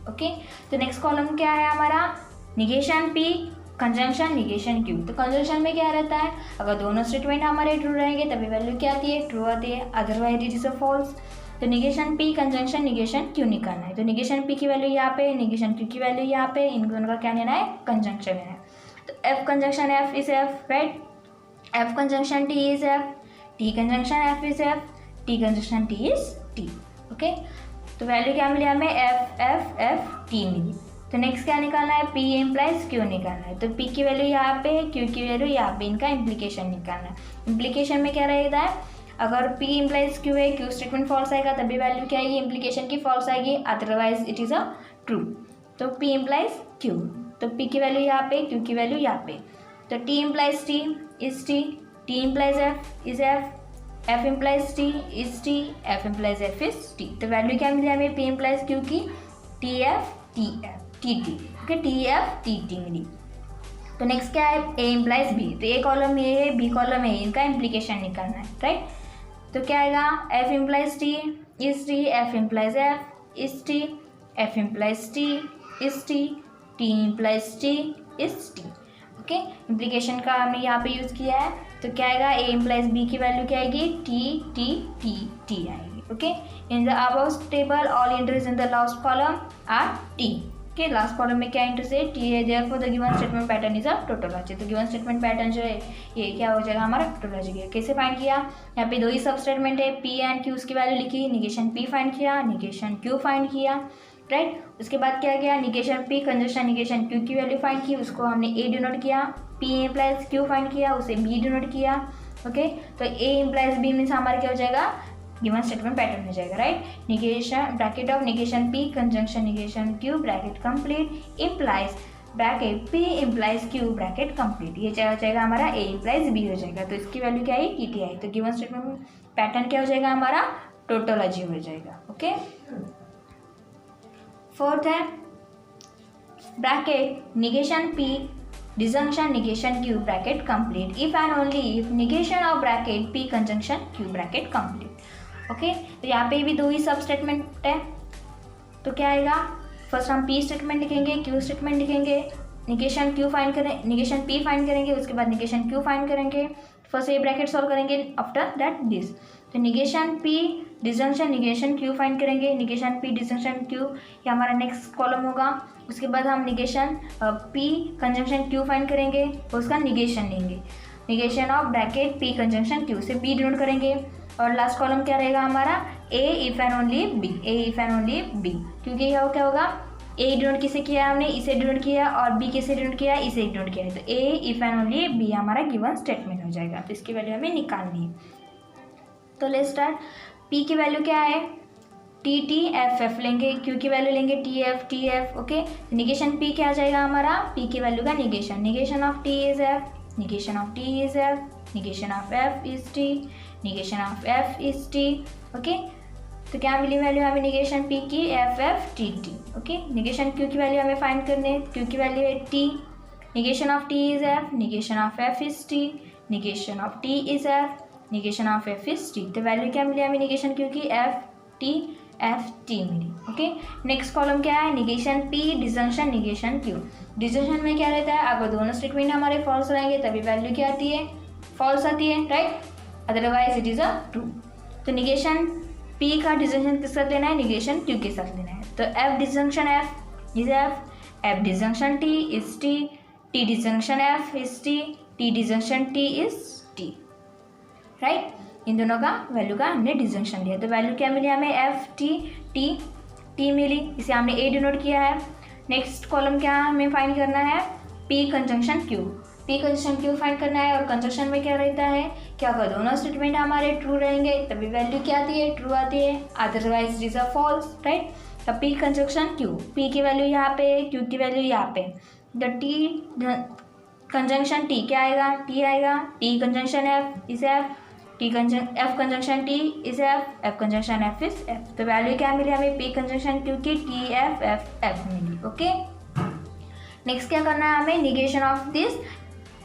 [SPEAKER 1] ओके, तो नेक्स्ट कॉलम क्या है हमारा, negation P conjunction negation Q, तो कंजंक्शन में क्या रहता है, अगर दोनों स्टेटमेंट हमारे ट्रू रहेंगे तभी वैल्यू क्या आती है, ट्रू आती है, otherwise it is a false. तो negation P conjunction negation Q निकालना है, तो निगेशन पी की वैल्यू यहाँ पे, निगेशन क्यू की वैल्यू यहाँ पे, इन दोनों का क्या लेना है, कंजंक्शन लेना है। तो F conjunction F is F, right, F conjunction T is F, T conjunction F is F, T conjunction T is T. Okay, तो वैल्यू क्या मिली हमें, एफ एफ एफ टी मिली। तो नेक्स्ट क्या निकालना है, पी इम्प्लाइज क्यू निकालना है, तो पी की वैल्यू यहाँ पे, क्यू की वैल्यू यहाँ पे, इनका इम्प्लीकेशन निकालना है। इम्प्लीकेशन में क्या रहता है, अगर P इम्प्लाइज Q है, Q स्टेटमेंट फॉल्स आएगा तभी वैल्यू क्या आएगी, इम्प्लीकेशन की फॉल्स आएगी, otherwise it is a true. तो P इम्प्लाइज Q, तो P की वैल्यू यहाँ पे, Q की वैल्यू यहाँ पे, तो T implies T is T, T implies F is F, F implies T is T, F implies F is T, तो वैल्यू क्या मिली हमें, P इम्प्लाइज Q की T F T T, okay, T F T T मिली। तो next क्या है, A implies B, तो A column A है, B कॉलम A, इनका इम्प्लीकेशन निकालना है, राइट। तो क्या आएगा, F implies T is T, F implies F is T, F implies T is T, T implies T is T। Okay, implication का हमने यहाँ पे यूज़ किया है, तो क्या आएगा, A इम्प्लाइज B की वैल्यू क्या आएगी, T T T T आएगी। Okay, in the above table all entries in the last column are T। Okay, last column में क्या एंट्रीज है, टी है, therefore the given statement pattern is a tautology, तो given statement pattern जो है ये क्या हो जाएगा हमारा, टोटोलॉजी है। कैसे फाइंड किया, यहाँ पे 2 ही सब स्टेटमेंट है, पी एंड क्यू, उसकी वैल्यू लिखी, निगेशन पी फाइंड किया, निगेशन क्यू फाइंड किया, राइट। उसके बाद क्या किया, negation P conjunction negation Q की वैल्यू फाइंड की, उसको हमने ए डिनोट किया, पी इम्प्लाइज क्यू फाइंड किया, उसे बी डिनोट किया। ओके, तो ए इम्प्लाइज बी मीन्स हमारा क्या हो जाएगा, गिवन स्टेटमेंट पैटर्न हो जाएगा, right. Negation bracket of negation P conjunction negation Q bracket complete implies bracket P implies Q bracket complete, ये क्या हो जाएगा हमारा, ए इम्प्लाइज बी हो जाएगा, तो इसकी वैल्यू क्या आई, टी टी आई। तो गिवन स्टेटमेंट पैटर्न क्या हो जाएगा हमारा, टोटोलॉजी हो जाएगा। ओके, फोर्थ है bracket negation P disjunction negation Q bracket complete if and only if negation of bracket P conjunction Q bracket complete. Okay, तो यहाँ पे भी 2 ही सब स्टेटमेंट है, तो क्या आएगा, फर्स्ट हम पी स्टेटमेंट लिखेंगे, क्यू स्टेटमेंट लिखेंगे, निगेशन क्यू फाइंड करें, निगेशन पी फाइंड करेंगे, उसके बाद निगेशन क्यू फाइंड करेंगे, फर्स्ट ये ब्रैकेट सॉल्व करेंगे, आफ्टर दैट दिस, तो negation P disjunction negation Q find करेंगे, निगेशन पी डिजंक्शन क्यू ये हमारा नेक्स्ट कॉलम होगा। उसके बाद हम negation P conjunction Q find करेंगे, उसका निगेशन लेंगे, negation of bracket P conjunction Q से बी डिनोट करेंगे, और लास्ट कॉलम क्या रहेगा हमारा, A if and only B, A if and only B, क्योंकि यह क्या होगा, ए डिनोट किसे किया हमने, इसे डिनोट किया, और बी किसे डिनोट किया, इसे डिनोट किया है, तो ए इफ एंड ओनली बी हमारा गिवन स्टेटमेंट हो जाएगा, तो इसकी वैल्यू हमें निकालनी है। तो लेट्स स्टार्ट, पी की वैल्यू क्या है, टी टी एफ एफ लेंगे, क्यू की वैल्यू लेंगे T F. Okay, negation P क्या आ जाएगा हमारा, पी की वैल्यू का negation, negation of T is F, negation of T is F, negation of F is T, negation of F is T. Okay, तो क्या मिली value हमें negation P की, F F T T. Okay, negation Q की value हमें find करनी है, Q की value है T, negation of T is F, negation of F is T, negation of T is F, negation of F is T. तो value क्या मिली हमें निगेशन क्यू की, एफ टी मिली। ओके, नेक्स्ट कॉलम क्या है, negation P disjunction negation Q. Disjunction में क्या रहता है, अगर दोनों स्टेटमेंट हमारे फॉल्स रहेंगे तभी वैल्यू क्या आती है, फॉल्स आती है, right, otherwise it is a true. तो निगेशन पी का डिजंक्शन किस साथ लेना है, निगेशन क्यू के साथ लेना है। तो F disjunction F is F disjunction T is T disjunction F is T disjunction T is T, right. इन दोनों का वैल्यू का हमने डिजंक्शन लिया, तो वैल्यू क्या मिली हमें, एफ टी मिली, इसे हमने ए डिनोट किया है। नेक्स्ट कॉलम क्या हमें फाइंड करना है, P conjunction Q. P conjunction Q find करना है, और कंजंक्शन में क्या रहता है, क्या अगर दोनों स्टेटमेंट हमारे ट्रू रहेंगे तभी वैल्यू क्या आती है, ट्रू आती है, otherwise it is a false, right. तो पी कंजंक्शन क्यू, पी की वैल्यू यहाँ पे, क्यू की वैल्यू यहाँ पे, द टी कंजंक्शन टी क्या आएगा, टी आएगा, T conjunction F is F, T conjunction F conjunction T is F conjunction F is F. तो वैल्यू क्या मिली हमें, पी कंजंक्शन क्यू की टी एफ एफ मिली। ओके, नेक्स्ट क्या करना है हमें, negation of this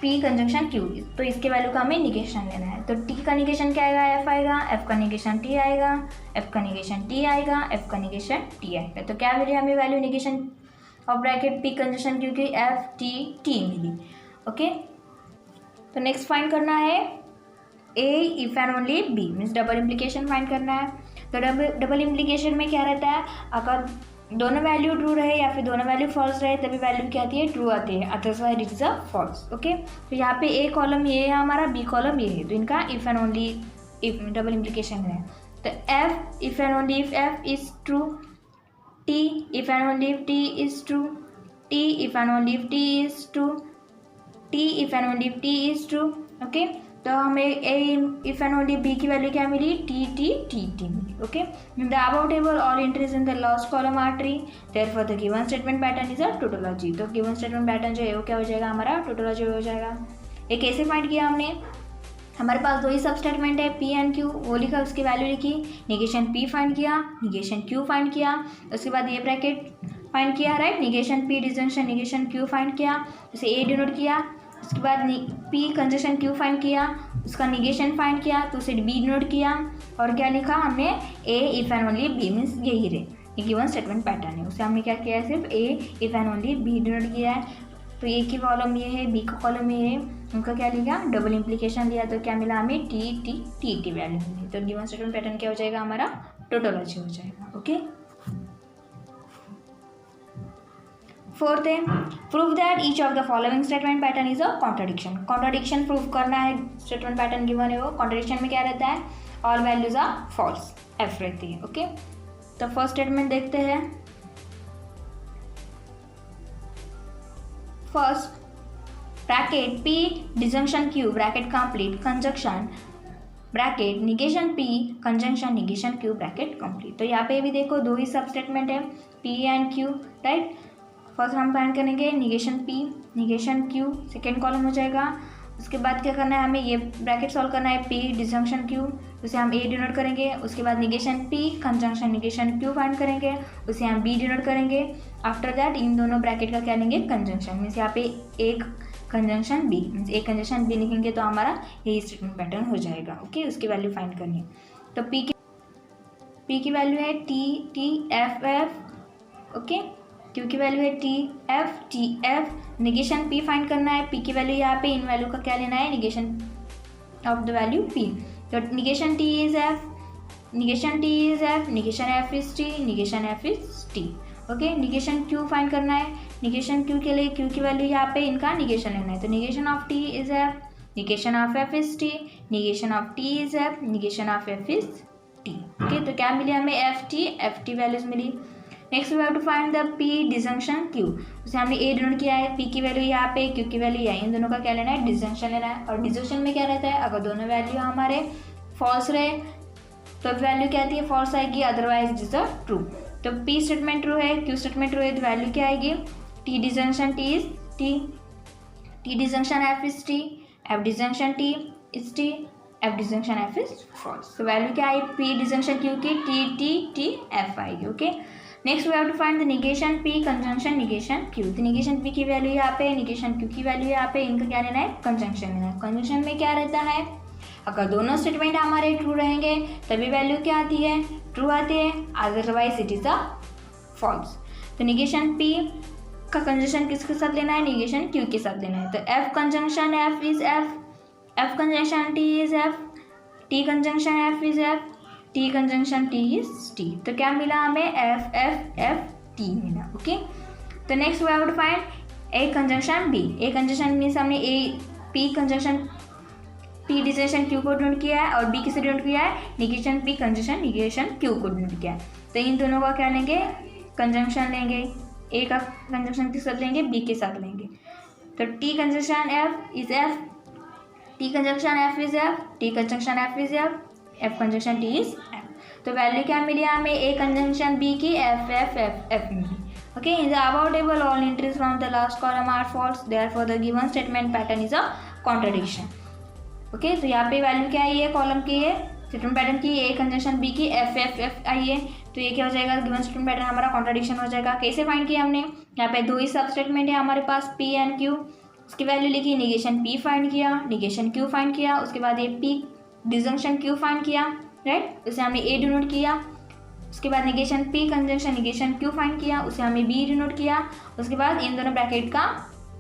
[SPEAKER 1] P conjunction Q, तो इसके वैल्यू का हमें निगेशन लेना है। तो टी का निगेशन क्या आएगा, एफ आएगा, एफ का निगेशन टी आएगा, एफ का निगेशन टी आएगा, एफ का निगेशन टी आएगा। तो क्या मिली हमें value negation of bracket P conjunction Q की, एफ टी मिली। ओके, तो नेक्स्ट फाइंड करना है A if and only B, means double implication find करना है। तो डबल इम्प्लीकेशन में क्या रहता है, अगर दोनों वैल्यू ट्रू रहे या फिर दोनों वैल्यू फॉल्स रहे तभी वैल्यू क्या आती है, ट्रू आती है, otherwise it is a false. Okay, तो यहाँ पे ए कॉलम ये है हमारा, बी कॉलम ये है, तो इनका if and only if double implication है। तो F if and only if F is true, T if and only if T is true, T if and only if T is true, T if and only if T is true. Okay, तो हमें A if and only B की value क्या मिली, T मिली। Okay, in the about table all entries in the last column are tree, therefore the given statement pattern is a tautology. तो given statement pattern जो है वो क्या हो जाएगा, हमारा टोटोलॉजी हो जाएगा। ये कैसे फाइंड किया हमने, हमारे पास दो ही सब स्टेटमेंट है पी एंड क्यू, वो लिखा, उसकी वैल्यू लिखी, निगेशन पी फाइंड किया, निगेशन क्यू फाइंड किया, उसके बाद ये ब्रैकेट फाइंड किया, right, negation P disjunction negation Q find किया, उसे ए डिनोट किया, उसके बाद पी कंजंक्शन क्यू फाइंड किया, उसका निगेशन फाइंड किया, तो उसे बी डिनोट किया, और क्या लिखा हमने, A if and only B, means यही रे ये गिवन स्टेटमेंट पैटर्न है, उसे हमने क्या किया है, सिर्फ A if and only B denote किया है। तो ए की कॉलम ये है, बी का कॉलम ये है, उनका क्या लिखा, डबल इम्प्लीकेशन लिया, तो क्या मिला हमें, टी वैल्यू मिली। तो गिवन स्टेटमेंट पैटर्न क्या हो जाएगा, हमारा टोटोलॉजी हो जाएगा। ओके, फोर्थ है, prove that each of the following statement pattern is a contradiction. Contradiction prove करना है, स्टेटमेंट पैटर्न गिवन है वो, कॉन्ट्राडिक्शन में क्या रहता है, all values are false, F रहती है। ओके, तो फर्स्ट स्टेटमेंट देखते हैं। First bracket P disjunction Q bracket complete conjunction bracket negation P conjunction negation Q bracket complete. तो यहाँ पे भी देखो दो ही सब स्टेटमेंट है, P and Q, right. First हम फाइंड करेंगे negation P negation Q, second column हो जाएगा। उसके बाद क्या करना है, हमें ये ब्रैकेट सॉल्व करना है, पी डिजंक्शन क्यू, उसे हम ए डिनोट करेंगे। उसके बाद negation P conjunction negation Q find करेंगे, उसे हम बी डिनोट करेंगे। आफ्टर दैट इन दोनों ब्रैकेट का क्या लेंगे, कंजंक्शन, मीन्स यहाँ पे एक कंजंक्शन बी, मीन्स एक कंजंक्शन बी लिखेंगे तो हमारा यही स्टेटमेंट पैटर्न हो जाएगा। ओके, उसकी वैल्यू फाइंड करनी है। तो पी की वैल्यू है T F F, okay. Q की वैल्यू है T F. Negation P find करना है, पी की वैल्यू यहाँ पे, इन वैल्यू का क्या लेना है, negation of the value P. तो negation T is F, negation T is F, negation F is T, negation F is T. Okay, negation Q find करना है, निगेशन क्यू के लिए क्यू की वैल्यू यहाँ पे, इनका निगेशन लेना है। तो negation of T is F, negation of F is T, negation of T is F, negation of F is T. Okay, तो क्या मिली हमें, एफ टी वैल्यूज मिली। Next we have to find the P disjunction Q, उसे हमने A denote किया है, P की वैल्यू यहाँ पे, क्यू की वैल्यू यहाँ, इन दोनों का क्या लेना है, डिजंक्शन लेना है। और डिजंक्शन में क्या रहता है, अगर दोनों वैल्यू हमारे फॉल्स रहे तो वैल्यू क्या आती है, फॉल्स आएगी, otherwise it is a true. तो पी स्टेटमेंट ट्रू है, क्यू स्टेटमेंट ट्रू है, तो वैल्यू क्या आएगी, T disjunction T is T, T disjunction F is T, F disjunction T is T, F disjunction F is false. तो value क्या आई P disjunction Q की T T T F आएगी। Okay, next we have to find the negation P conjunction negation Q. तो negation P की value यहाँ पे, negation Q की वैल्यू यहाँ पे, इनका क्या लेना है, कंजंक्शन लेना है। कंजंक्शन में क्या रहता है, अगर दोनों स्टेटमेंट हमारे ट्रू रहेंगे तभी वैल्यू क्या आती है, ट्रू आती है, otherwise it is a false. तो निगेशन पी का कंजंक्शन किसके साथ लेना है, निगेशन क्यू के साथ लेना है। तो F conjunction F is F, F conjunction T is F, T conjunction F is F, T conjunction T is T. तो क्या मिला हमें, एफ एफ एफ टी मिला। ओके, तो next we have to find A conjunction B. A conjunction means हमने A P conjunction P disjunction Q को ढूंढ किया है और बी किसे ढूंढ किया है, negation P conjunction negation Q को ढूंढ किया है। तो इन दोनों का क्या लेंगे, कंजंक्शन लेंगे। ए का कंजंक्शन किस साथ लेंगे, बी के साथ लेंगे। तो T conjunction F is F, T conjunction F is F, T conjunction F is F, F conjunction T is F. तो वैल्यू क्या मिली हमें, ए कंजंक्शन बी की एफ एफ एफ एफ मिली। Okay, in the about table all entries from the last column are false, therefore the given statement pattern is a contradiction. Okay, तो यहाँ पे value क्या आई है, कॉलम की है statement pattern की, ए कंजंक्शन बी की एफ एफ एफ आई है। तो ये क्या हो जाएगा, गिवन स्टेटमेंट पैटर्न हमारा कॉन्ट्रडिक्शन हो जाएगा। कैसे फाइंड किया हमने, यहाँ पे दो ही सब स्टेटमेंट है हमारे पास पी एंड क्यू, उसकी वैल्यू लिखी, निगेशन पी फाइंड किया, निगेशन क्यू फाइंड किया, उसके बाद ये पी डिजंक्शन क्यू फाइंड किया, राइट, उसे हमने ए डिनोट किया। उसके बाद negation P conjunction negation Q find किया, उसे हमने बी डिनोट किया। उसके बाद इन दोनों ब्रैकेट का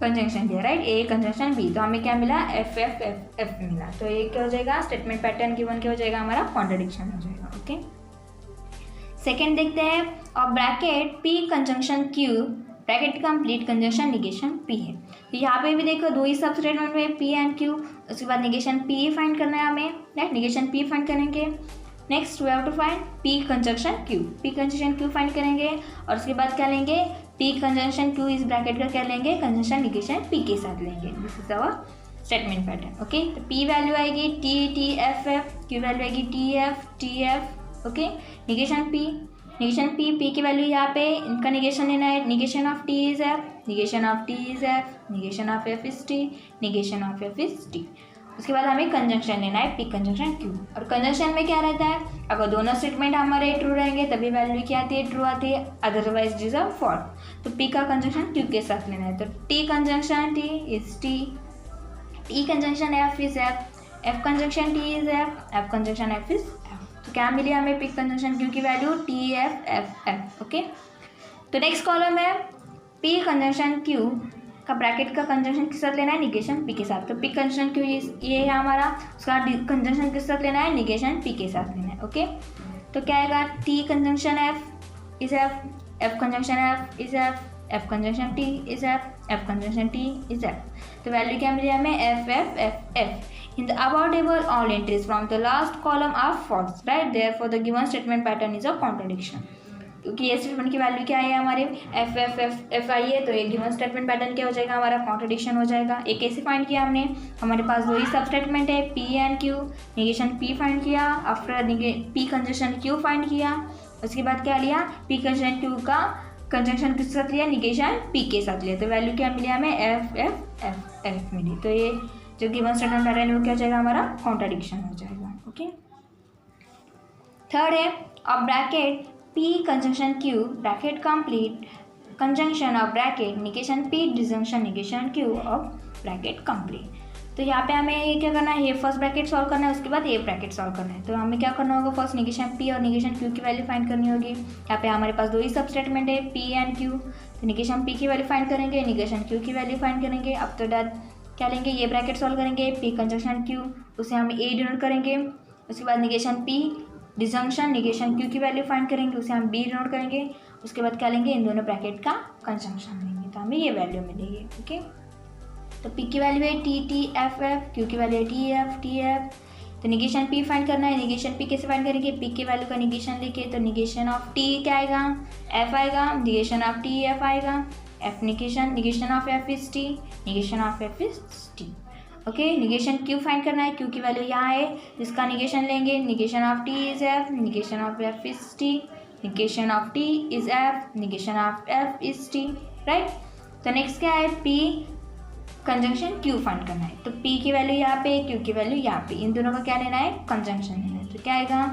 [SPEAKER 1] कंजंक्शन किया, राइट, ए कंजंक्शन बी। तो हमें क्या मिला, एफ एफ एफ एफ मिला। तो ये क्या हो जाएगा, स्टेटमेंट पैटर्न गिवन क्या हो जाएगा, हमारा कॉन्ट्रडिक्शन हो जाएगा। ओके, सेकेंड देखते हैं, और bracket P conjunction Q bracket complete conjunction negation P है। तो यहाँ पे भी देखो दो ही सब स्टेटमेंट में पी एंड क्यू, उसके बाद निगेशन पी फाइंड करना है हमें, राइट, निगेशन पी फाइंड करेंगे। Next we have to find P conjunction Q, P conjunction Q find करेंगे और उसके बाद क्या लेंगे, पी कंजंक्शन क्यू इस ब्रैकेट का क्या लेंगे, कंजंक्शन निगेशन पी के साथ लेंगे। This is our statement pattern. Okay, तो पी वैल्यू आएगी T T F F, Q value आएगी T F. Okay, negation P, P की वैल्यू यहाँ पे, इनका निगेशन लेना है, negation of T is F, negation of T is F, negation of F is T, negation of F is T. उसके बाद हमें कंजंक्शन लेना है, पी कंजंक्शन क्यू। और कंजंक्शन में क्या रहता है, अगर दोनों स्टेटमेंट हमारे ट्रू रहेंगे तभी वैल्यू क्या आती है, ट्रू आती है, otherwise it is a false. तो पी का कंजंक्शन क्यू के साथ लेना है। तो T conjunction T is T, T conjunction F is F, F conjunction T is F, F conjunction F is F. तो क्या मिली हमें, पी कंजंक्शन क्यू की value T F F F. Okay, तो नेक्स्ट कॉलम है P conjunction Q का bracket का conjunction किस साथ लेना है, निगेशन पी के साथ। तो पी कंजंक्शन क्यू ये है हमारा, उसका कंजंक्शन किस साथ लेना है, निगेशन पी के साथ लेना है। ओके, तो क्या आएगा, T conjunction F is F, F conjunction F is F, F conjunction T is F, F conjunction T is F. तो वैल्यू क्या मिली हमें, F F F F. In the above table, all entries from the last column are false, right? Therefore, the given statement pattern is a contradiction. क्योंकि ये statement की value क्या है हमारे, एफ एफ एफ एफ आई है, तो ये गिवन स्टेटमेंट पैटर्न क्या हो जाएगा, हमारा कॉन्ट्रडिक्शन हो जाएगा। एक कैसे फाइंड किया हमने, हमारे पास दो ही सब स्टेटमेंट है P and Q, negation P find किया, after P conjunction Q find किया, उसके बाद क्या लिया, पी कंजंक्शन क्यू का कंजंक्शन किसके साथ लिया, निगेशन पी के साथ लिया। तो वैल्यू क्या मिली हमें, एफ एफ एफ एफ मिली। तो ये जो गिवन स्टेटमेंट पैटर्न है वो क्या हो जाएगा, हमारा कॉन्ट्रडिक्शन हो जाएगा। ओके, थर्ड है, अब bracket P conjunction Q bracket complete conjunction of bracket negation P disjunction negation Q of bracket complete. तो यहाँ पे हमें ये क्या करना है, ये फर्स्ट ब्रैकेट सॉल्व करना है, उसके बाद ये ब्रैकेट सॉल्व करना है। तो हमें क्या करना होगा, फर्स्ट निगेशन पी और निगेशन क्यू की वैल्यू फाइंड करनी होगी। यहाँ पे हमारे पास दो ही सब स्टेटमेंट है पी एंड क्यू, तो निगेशन पी की वैल्यू फाइंड करेंगे, निगेशन क्यू की वैल्यू फाइंड करेंगे। आफ्टर दैट क्या लेंगे, ये ब्रैकेट सॉल्व करेंगे, पी कंजंक्शन क्यू, उसे हम ए डिनोट करेंगे। उसके बाद negation P disjunction negation Q की वैल्यू फाइंड करेंगे, उसे हम बी डिनोट करेंगे। उसके बाद क्या लेंगे, इन दोनों ब्रैकेट का कंजंक्शन लेंगे, तो हमें ये वैल्यू मिलेगी। ओके, तो पी की वैल्यू है T T F F, Q की वैल्यू है टी एफ। तो निगेशन पी फाइंड करना है, निगेशन पी कैसे फाइंड करेंगे, पी की वैल्यू का निगेशन लेके, तो निगेशन ऑफ टी क्या आएगा, एफ आएगा, निगेशन ऑफ टी एफ आएगा, F negation of F is T, negation of F is T. Okay, negation Q find करना है, क्यू की वैल्यू यहाँ है, इसका निगेशन लेंगे, negation of T is F, negation of F is T, negation of T is F, negation of F is T, right. तो next क्या है, पी कंजंक्शन क्यू फाइंड करना है। तो पी की वैल्यू यहाँ पे, क्यू की वैल्यू यहाँ पे, इन दोनों का क्या लेना है, कंजंक्शन लेना है। तो क्या आएगा,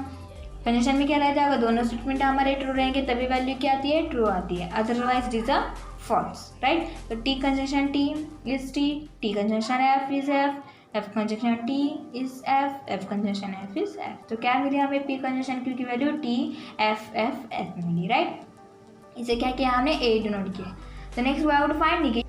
[SPEAKER 1] कंजंक्शन में क्या रह जाएगा, दोनों स्टेटमेंट हमारे ट्रू रहेंगे तभी वैल्यू क्या आती है, ट्रू आती है, otherwise it is a false, right. तो T conjunction T is T conjunction F is F conjunction T is F conjunction F is F. तो क्या मिली हमें, पी कंजंक्शन क्यू की value T F F F मिली, right. इसे क्या किया हमने, ए डिनोट किया। तो next we have to find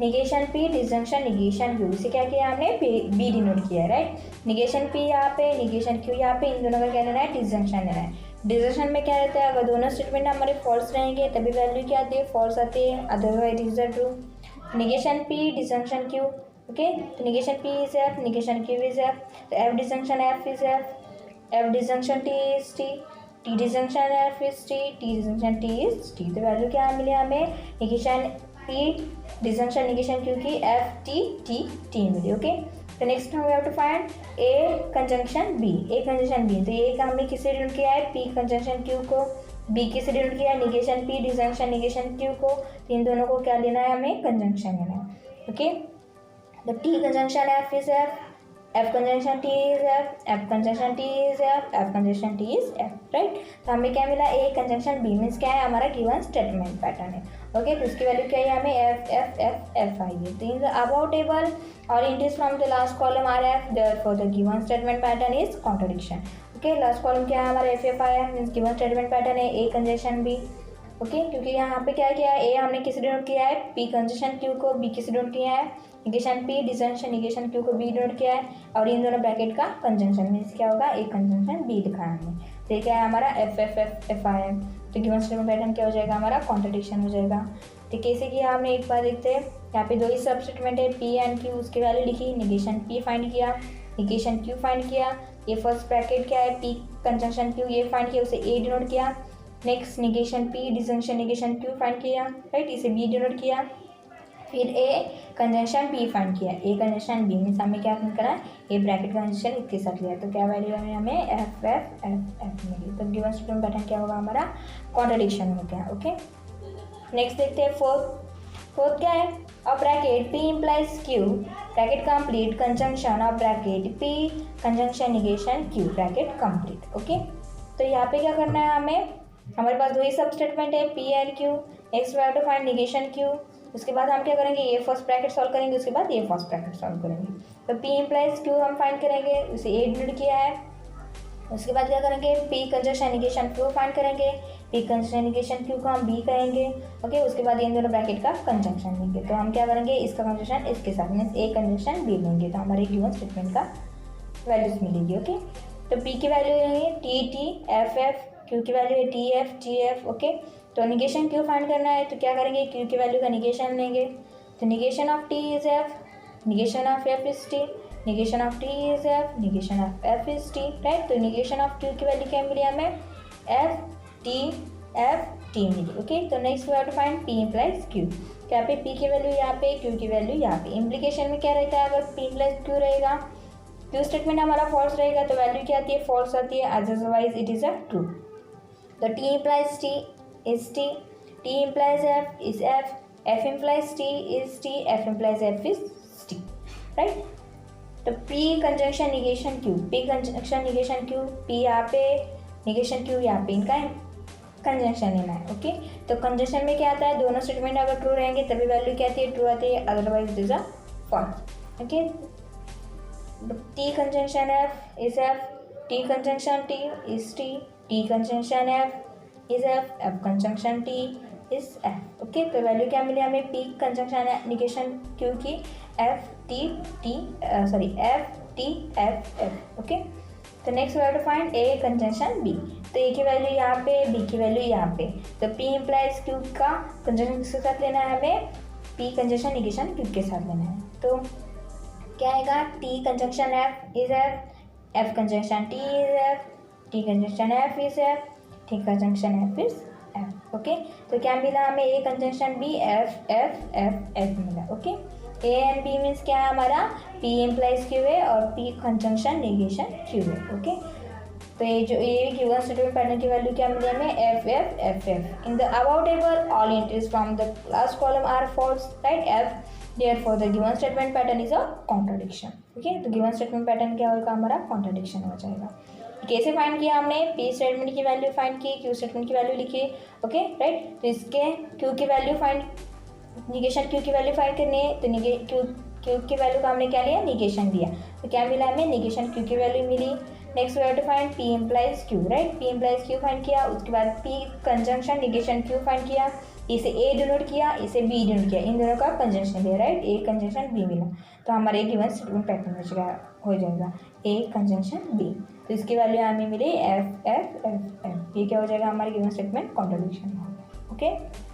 [SPEAKER 1] negation P disjunction negation Q, इसे क्या किया हमने, बी डिनोट किया है, राइट। निगेशन पी यहाँ पे, निगेशन क्यू यहाँ पे, इन दोनों का क्या लेना है, डिसजंक्शन लेना है। डिसजंक्शन में क्या रहता है, अगर दोनों स्टेटमेंट हमारे फॉल्स रहेंगे तभी वैल्यू क्या आती है, फॉल्स आती है, otherwise is true. Negation P disjunction Q, okay. तो negation P is F, negation Q is F, तो F disjunction F is F disjunction T is T disjunction F is T disjunction T is T. तो value क्या मिली हमें, negation P disjunction negation Q की F T T T मिली, okay. तो next हम have to find A conjunction B, A conjunction B. तो ए का हमने किससे डिनोट किया है, पी कंजंक्शन क्यू को, बी किससे डिनोट किया है, negation P disjunction negation Q को। तो इन दोनों को क्या लेना है, हमें कंजंक्शन लेना है, ओके। तो T conjunction F is F conjunction T is F conjunction T is F conjunction T is F, right. तो हमें क्या मिला, ए कंजंक्शन बी मीन्स क्या है, हमारा गिवन स्टेटमेंट पैटर्न है, ओके। तो उसकी वैल्यू क्या है, हमें एफ एफ एफ एफ आई है। तो इन द अबाउट टेबल और entries from the last column are F, therefore the given statement pattern is contradiction, okay. Last column क्या है हमारा, एफ एफ आई है, मीन्स गिवन स्टेटमेंट पैटर्न है ए कंजंक्शन बी, ओके। क्योंकि यहाँ पे क्या किया है, ए हमने किस डिनोट किया है, पी कंजंक्शन क्यू को, बी किस डिनोट किया है, negation P disjunction negation Q को बी डिनोट किया है, और इन दोनों ब्रैकेट का कंजंक्शन मीन्स क्या होगा, ए कंजंक्शन बी लिखा है हमने। तो ये क्या है हमारा एफ एफ एफ एफ आई है। तो गिवन स्टेटमेंट पैटर्न क्या हो जाएगा, हमारा कॉन्ट्रडिक्शन हो जाएगा। तो कैसे किया हमने, एक बार देखते हैं। यहाँ पे दो ही सब स्टेटमेंट है, पी एंड क्यू, उसकी वैल्यू लिखी, निगेशन पी फाइंड किया, निगेशन क्यू फाइंड किया, ये फर्स्ट ब्रैकेट क्या है, पी कंजंक्शन क्यू, ये फाइंड किया, उसे ए डिनोट किया। Next negation P disjunction negation Q find किया, राइट, इसे बी डिनोट किया। फिर ए कंजंक्शन बी फाइंड किया, ए कंजंक्शन बी मीन्स हमें क्या करा, ए ब्रैकेट कंजंक्शन इसके साथ लिया। तो क्या वैल्यू है हमें एफ एफ एफ एफ मिली। तो गिवन स्टेटमेंट पैटर्न क्या होगा हमारा, कॉन्ट्रडिक्शन हो गया, ओके। नेक्स्ट देखते हैं फोर्थ क्या है, a bracket P implies Q bracket complete conjunction of bracket P conjunction negation Q bracket complete, okay. तो यहाँ पे क्या करना है हमें, हमारे पास दो ही सब स्टेटमेंट है, P and Q. Next we have to find negation Q. उसके बाद हम क्या करेंगे, ये फर्स्ट ब्रैकेट सॉल्व करेंगे, उसके बाद ये फर्स्ट ब्रैकेट सॉल्व करेंगे। तो पी इम्प्लाइज क्यू हम फाइंड करेंगे, उसे ए डिनोट किया है। उसके बाद क्या करेंगे, P conjunction negation Q find करेंगे, पी कंजंक्शन निगेशन क्यू को हम बी कहेंगे, ओके। उसके बाद इन दोनों ब्रैकेट का कंजंक्शन लेंगे। तो हम क्या करेंगे, इसका कंजंक्शन इसके साथ मीन्स ए कंजंक्शन बी लेंगे, तो हमारे गिवन स्टेटमेंट का वैल्यूज मिलेगी, ओके। तो पी की वैल्यू लेंगे T T F F, Q की वैल्यू है टी एफ, ओके। तो निगेशन क्यू फाइंड करना है, तो क्या करेंगे, क्यू की वैल्यू का निगेशन लेंगे। तो negation of T is F, negation of F is T, negation of T is F, negation of F is T, right. तो निगेशन ऑफ क्यू की वैल्यू क्या मिली हमें, एफ टी मिली, ओके। तो next we have to find P implies Q. क्या पे P की वैल्यू यहाँ पे, क्यू की वैल्यू यहाँ पे। इम्प्लीकेशन में क्या रहता है, अगर पी इम्प्लाइज क्यू रहेगा, क्यू स्टेटमेंट हमारा फॉल्स रहेगा, तो वैल्यू क्या आती है, फॉल्स आती है, otherwise it is a true. तो T implies T is T, T implies F is F, F implies T is T, F implies F is T, right? तो P conjunction negation Q, P conjunction negation Q, P यहाँ पे negation Q यहाँ पे, इनका conjunction लेना है, okay. तो conjunction में क्या आता है, दोनों स्टेटमेंट अगर ट्रू रहेंगे तभी वैल्यू क्या आती है, ट्रू आती है, otherwise it is a false, okay. T conjunction F is F, T conjunction T is T, T conjunction F is F conjunction T is F, okay. तो वैल्यू क्या मिली हमें, P कंजंक्शन निगेशन Q की F T F, okay. तो next we have to find A conjunction B। तो A की value यहाँ पे, B की वैल्यू यहाँ पे। तो P इम्प्लाइज Q का कंजंक्शन किसके साथ लेना है हमें, P कंजंक्शन निगेशन Q के साथ लेना है। तो क्या आएगा, T conjunction F is F conjunction T is F, T conjunction F is F, ठीक conjunction F is F, okay. तो क्या मिला हमें, A conjunction B F F F F मिला, okay. A and B means क्या है हमारा, P implies Q है और पी कंजंक्शन निगेशन क्यू है, ओके। तो ये जो ये गिवन स्टेटमेंट पैटर्न की वैल्यू क्या मिली हमें, F F F F. In the about table all entries from the last column are false, right. F therefore the given statement pattern is a contradiction. Okay, तो given statement pattern क्या होगा हमारा, contradiction हो जाएगा। कैसे find किया हमने, P statement की वैल्यू फाइंड की, क्यू स्टेटमेंट की वैल्यू लिखी। ओके राइट, तो इसके क्यू की वैल्यू फाइंड, निगेशन क्यू की वैल्यू फाइंड करनी है, तो क्यू की वैल्यू का हमने क्या लिया, निगेशन लिया, तो क्या मिला हमें, निगेशन क्यू की वैल्यू मिली। Next we have to find P implies Q, right, P implies Q find किया, उसके बाद P conjunction negation Q find किया, इसे ए डिनोट किया, इसे बी डिनोट किया, इन दोनों का कंजंक्शन लिया, राइट, ए कंजंक्शन बी मिला, तो हमारे गिवन स्टेटमेंट पैटर्न हो जाएगा ए कंजंक्शन बी। तो इसकी वैल्यू हमें मिली एफ एफ एफ एफ, ये क्या हो जाएगा हमारे गिवन स्टेटमेंट कॉन्ट्रडिक्शन हो गया। ओके।